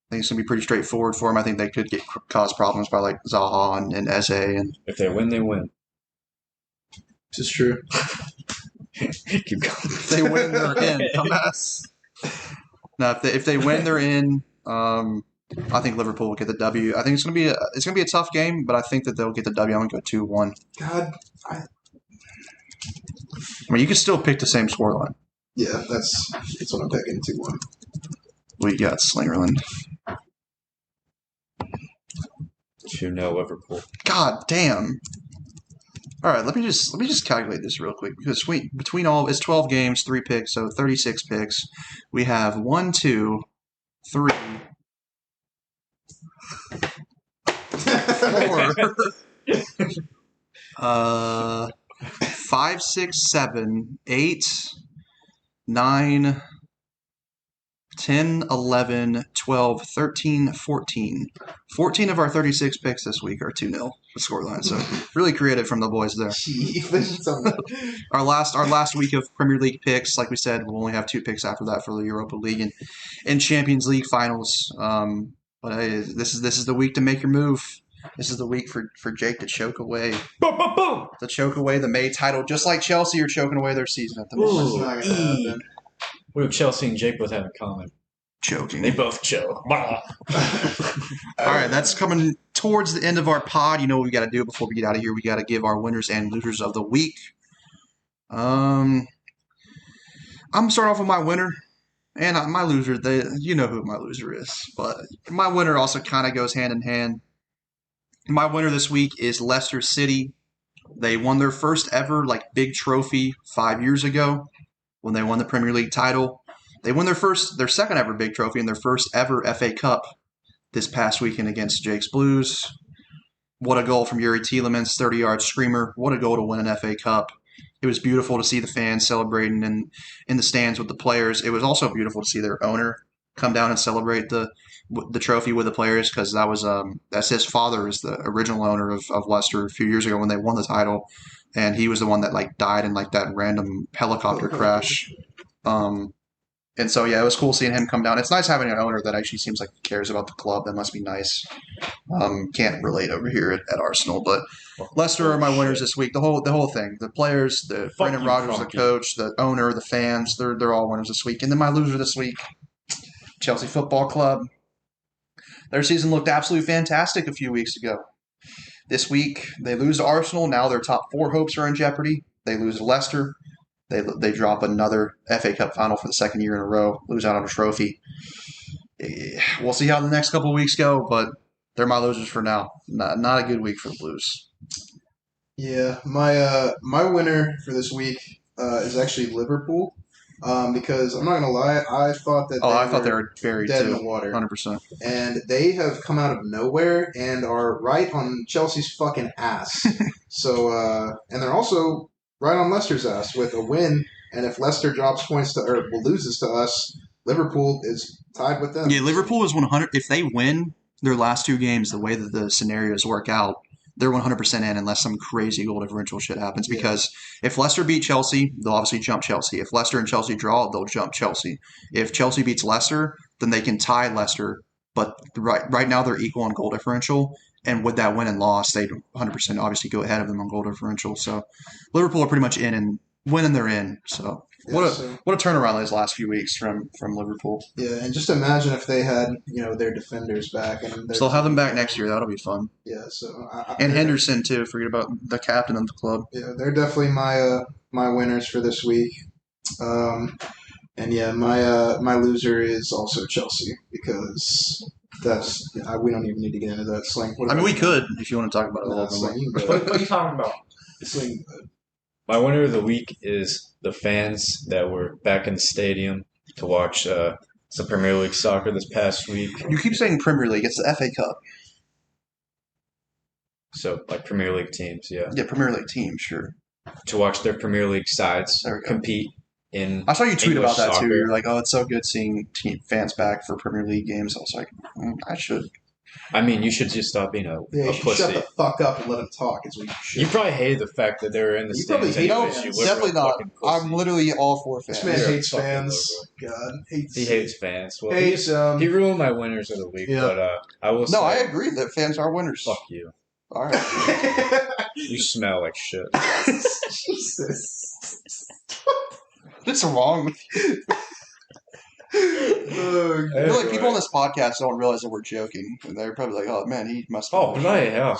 I think it's going to be pretty straightforward for them. I think they could cause problems by like Zaha and Eze. And If they win, they win. This is true. Keep going. if they win, they're in. Dumbass. No, if they win, they're in. I think Liverpool will get the W. I think it's gonna be a tough game, but I think that they'll get the W. I'm gonna go 2-1. God, I mean, you can still pick the same scoreline. yeah, that's what I'm picking 2-1. We got Slingerland. 2-0 Liverpool. God damn. All right, let me just calculate this real quick because between all it's 12 games, 3 picks, so 36 picks. We have 1, 2, 3, 4, 5, 6, 7, 8, 9, 10, 11, 12, 13, 14. 14 of our 36 picks this week are 2-0. the scoreline. So really creative from the boys there. Our last week of Premier League picks, like we said, we'll only have 2 picks after that for the Europa League and Champions League finals. But this is the week to make your move. This is the week for Jake to choke away. Boom, boom, boom. To choke away the May title, just like Chelsea are choking away their season at the moment. It's not gonna happen. What do Chelsea and Jake both have in common? Choking. They both choke. All right, that's coming towards the end of our pod. You know what we got to do before we get out of here? We got to give our winners and losers of the week. I'm starting off with my winner. And my loser, you know who my loser is. But my winner also kind of goes hand in hand. My winner this week is Leicester City. They won their first ever big trophy 5 years ago when they won the Premier League title. They won their second ever big trophy and their first ever FA Cup this past weekend against Jake's Blues. What a goal from Yuri Tielemans, 30-yard screamer. What a goal to win an FA Cup. It was beautiful to see the fans celebrating in the stands with the players. It was also beautiful to see their owner come down and celebrate the trophy with the players because that's his father is the original owner of Leicester a few years ago when they won the title, and he was the one that died in that random helicopter crash. And so yeah, it was cool seeing him come down. It's nice having an owner that actually seems like he cares about the club. That must be nice. Can't relate over here at Arsenal, but Leicester are my winners this week. The whole thing, the players, the Brendan Rodgers, the coach, the owner, the fans, they're all winners this week. And then my loser this week, Chelsea Football Club. Their season looked absolutely fantastic a few weeks ago. This week, they lose to Arsenal. Now their top 4 hopes are in jeopardy. They lose to Leicester. They drop another FA Cup final for the second year in a row, lose out on a trophy. We'll see how the next couple of weeks go, but they're my losers for now. Not a good week for the Blues. Yeah, my winner for this week is actually Liverpool. Because I'm not gonna lie, I thought that they were buried dead too, in the water, 100%. and they have come out of nowhere and are right on Chelsea's fucking ass. So, and they're also right on Leicester's ass with a win. And if Leicester drops points loses to us, Liverpool is tied with them. Yeah, Liverpool is 100. If they win their last 2 games, the way that the scenarios work out, they're 100% in unless some crazy goal differential shit happens. Because if Leicester beat Chelsea, they'll obviously jump Chelsea. If Leicester and Chelsea draw, they'll jump Chelsea. If Chelsea beats Leicester, then they can tie Leicester. But right now they're equal on goal differential. And with that win and loss, they'd 100% obviously go ahead of them on goal differential. So Liverpool are pretty much in, and winning they're in. So what a turnaround these last few weeks from Liverpool. Yeah, and just imagine if they had their defenders back, and they'll have them back next year. That'll be fun. Yeah, so and Henderson too. Forget about the captain of the club. Yeah, they're definitely my winners for this week. And yeah, my loser is also Chelsea because we don't even need to get into that slang. We could if you want to talk about it a little bit. What are you talking about? Sling. My winner of the week is the fans that were back in the stadium to watch some Premier League soccer this past week. You keep saying Premier League. It's the FA Cup. So, Premier League teams, yeah. Yeah, Premier League teams, sure. To watch their Premier League sides compete in I saw you tweet English about that soccer. too. You're like, oh, it's so good seeing fans back for Premier League games. I was like, I should. You should just stop being a pussy. Shut the fuck up and let him talk. You probably hated the fact that they were in the stands. Definitely not. I'm literally all for fans. This man hates fans. God, he hates fans. Well, he ruined my winners of the week. Yeah. But I will say, I agree that fans are winners. Fuck you. All right. You smell like shit. Jesus. What's wrong with you? Anyway. People on this podcast don't realize that we're joking. And they're probably like, oh, man, he must be. Oh, bloody hell.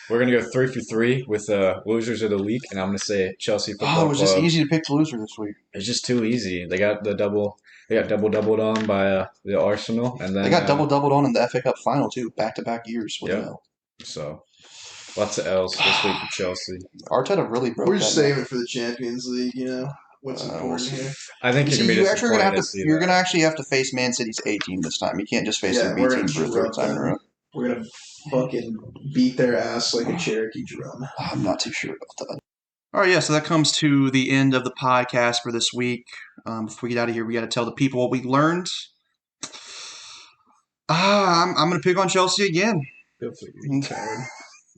We're going to go 3 for 3 with losers of the week. And I'm going to say Chelsea Football Club. Oh, it was just easy to pick the loser this week. It's just too easy. They got doubled on by the Arsenal. And then they got doubled on in the FA Cup final, too. Back-to-back years with an L. So, lots of L's this week for Chelsea. Arteta really broke We're just saving it for the Champions League, What's important here? I think you're going to actually have to face Man City's A team this time. You can't just face their B team for a third time in a row. We're going to fucking beat their ass like a Cherokee drum. I'm not too sure about that. All right, yeah, so that comes to the end of the podcast for this week. Before we get out of here, we got to tell the people what we learned. I'm going to pick on Chelsea again. Go figure, you coward.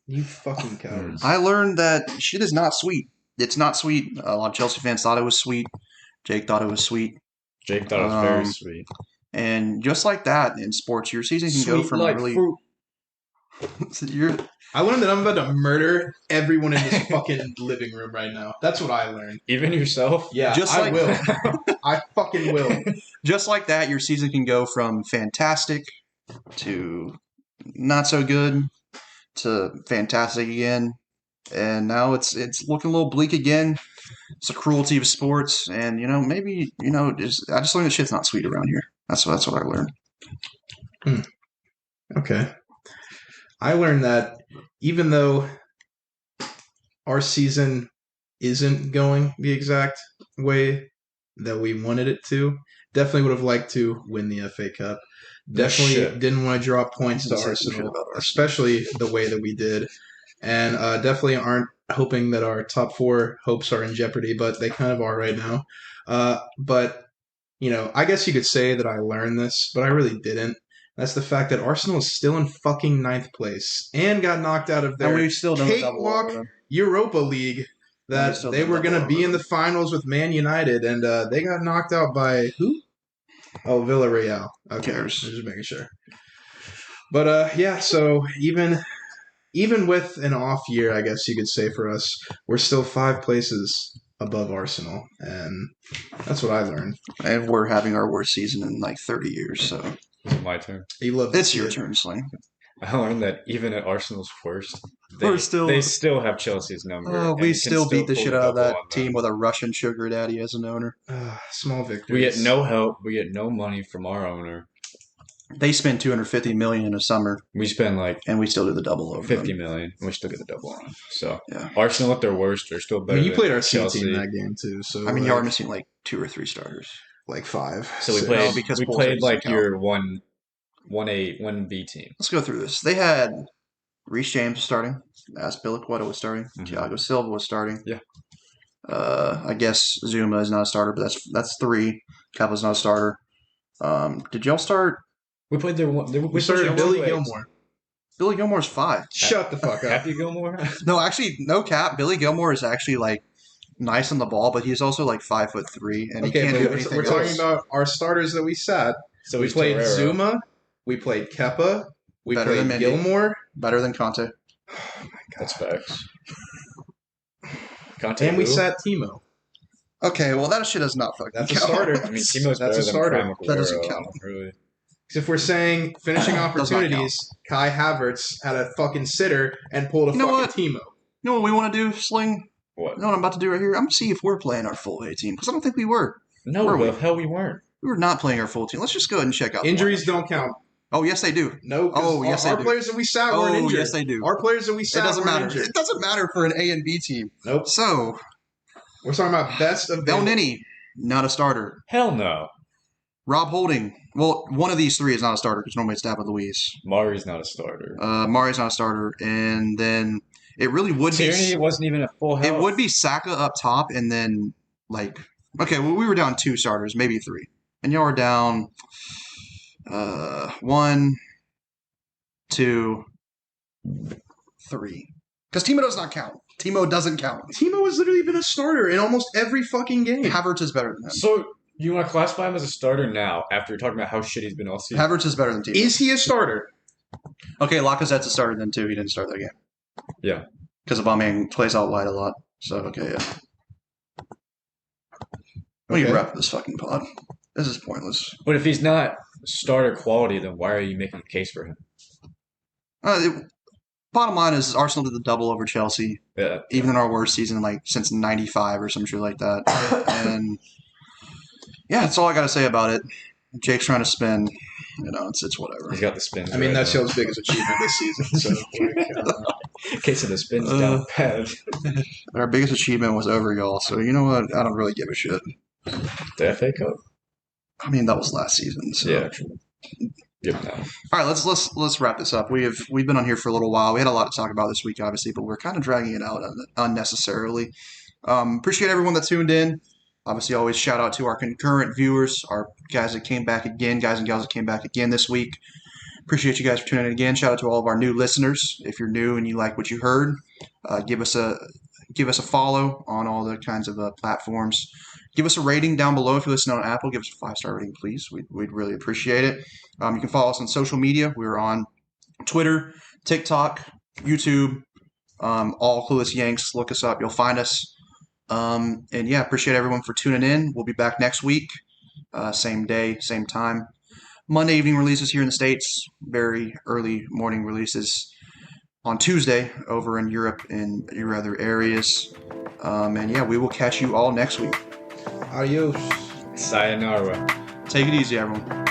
You fucking cowards. I learned that shit is not sweet. It's not sweet. A lot of Chelsea fans thought it was sweet. Jake thought it was sweet. Jake thought it was very sweet. And just like that in sports, your season can go from like really. Fruit. I learned that I'm about to murder everyone in this fucking living room right now. That's what I learned. Even yourself? Yeah, Just I like- will. I fucking will. Just like that, your season can go from fantastic to not so good to fantastic again. And now it's looking a little bleak again. It's a cruelty of sports, and maybe I just learned that shit's not sweet around here. That's what I learned. Okay. I learned that even though our season isn't going the exact way that we wanted it to, definitely would have liked to win the FA Cup. Definitely Shit. didn't want to drop points to Didn't say some shit Arsenal, about Arsenal. especially the way that we did. And definitely aren't hoping that our top 4 hopes are in jeopardy, but they kind of are right now. But, I guess you could say that I learned this, but I really didn't. That's the fact that Arsenal is still in fucking 9th place and got knocked out of And their we still don't double cakewalk over them. Europa League And that we still they don't were double going to be over in the finals with Man United, and they got knocked out by who? Oh, Villarreal. Okay, Cares. just making sure. But yeah, so even with an off year, I guess you could say for us, we're still 5 places above Arsenal, and that's what I learned. And we're having our worst season in like 30 years, so It's my turn. You love to it's see your it. turn, Sling. I learned that even at Arsenal's worst, We're still- they still have Chelsea's number. Oh, and we can still beat the pull shit a out of double that on them. team with a Russian sugar daddy as an owner. Small We victories. get no help. We get no money from our owner. They spent $250 million in a summer, We spend like and we still do the double over 50 them. million. And we still get the double on them. So Yeah. Arsenal at their worst, they're still I better. mean, you than played our C Chelsea. team that game too, so I mean, you are missing like 2 or 3 starters. like 5. So we Six. played. because we Poolsick played doesn't like count. your 1A, 1B team. Let's go through this. They had Reece James starting, Azpilicueta was starting, Mhm. Thiago Silva was starting. Yeah. I guess Zuma is not a starter, but that's 3. Kepa's not a starter. Did y'all start? We played their one. We started Billy Gilmore. Billy Gilmore's 5. Shut the fuck up. Happy Gilmore. No, actually, no cap. Billy Gilmore is actually like nice on the ball, but he's also like 5'3", and he Okay, can't but do we're anything talking else. about our starters that we sat. So We he's played Torreira. Zuma. We played Kepa. We Better than played Mendy. Gilmore. Better than Conte. That's facts. Conte And we who? sat Timo. Okay, well that shit does not fucking That's a count. starter. I mean, Timo's That's better a than starter. Prime That doesn't Aguero, count. Really. If we're saying finishing Does not opportunities, Kai Havertz had a fucking sitter and pulled a You know fucking what? Timo. You know what we want to do, Sling? What? You know what I'm about to do right here? I'm going to see if we're playing our full A team, because I don't think we were. No, Were we? the hell we weren't. We were not playing our full team. Let's just go ahead and check out. the Injuries lineup. don't count. Oh, yes, they do. No, 'cause Oh, yes, our they do. players that we sat Oh, weren't injured. yes, they do. Our players that we It sat doesn't weren't matter. injured. It doesn't matter for an A and B team. Nope. So, We're talking about best of El Nini, not a starter. Hell no. Rob Holding, well, one of these 3 is not a starter because normally it's David Luiz. Mari's not a starter. Mari's not a starter. And then it really would Tierney be... wasn't even a full health. It would be Saka up top, and then okay, well we were down 2 starters, maybe 3, and y'all are down 1, 2, 3. Because Timo does not count. Timo doesn't count. Timo has literally been a starter in almost every fucking game. Havertz is better than him. So you want to classify him as a starter now after you're talking about how shit he's been all season? Havertz is better than Timo. Is he a starter? Okay, Lacazette's a starter then too. He didn't start that game. Yeah. Because Aubameyang plays out wide a lot. So okay, yeah. We need to Okay. wrap up this fucking pod. This is pointless. But if he's not starter quality, then why are you making a case for him? Bottom line is Arsenal did the double over Chelsea, Yeah. even in our worst season, like since '95 or some shit like that. And yeah, that's all I got to say about it. Jake's trying to spin. It's whatever. He's got the spins. I mean, right that's now. Hill's biggest achievement this season. So, Case of the spins down pat. Our biggest achievement was over y'all. So you know what? I don't really give a shit. The FA Cup. I mean, that was last season. So. Yeah, true. Yep. No. All right, let's wrap this up. We've been on here for a little while. We had a lot to talk about this week, obviously, but we're kind of dragging it out unnecessarily. Appreciate everyone that tuned in. Obviously, always shout out to our concurrent viewers, our guys that came back again, guys and gals that came back again this week. Appreciate you guys for tuning in again. Shout out to all of our new listeners. If you're new and you like what you heard, give us a follow on all the kinds of platforms. Give us a rating down below if you listen on Apple. Give us a 5-star rating, please. We'd really appreciate it. You can follow us on social media. We're on Twitter, TikTok, YouTube, all Clueless Yanks. Look us up. You'll find us. And yeah, appreciate everyone for tuning in. We'll be back next week. Same day, same time. Monday evening releases here in the States. Very early morning releases on Tuesday over in Europe and your other areas. And yeah, we will catch you all next week. Adios. Sayonara. Take it easy, everyone.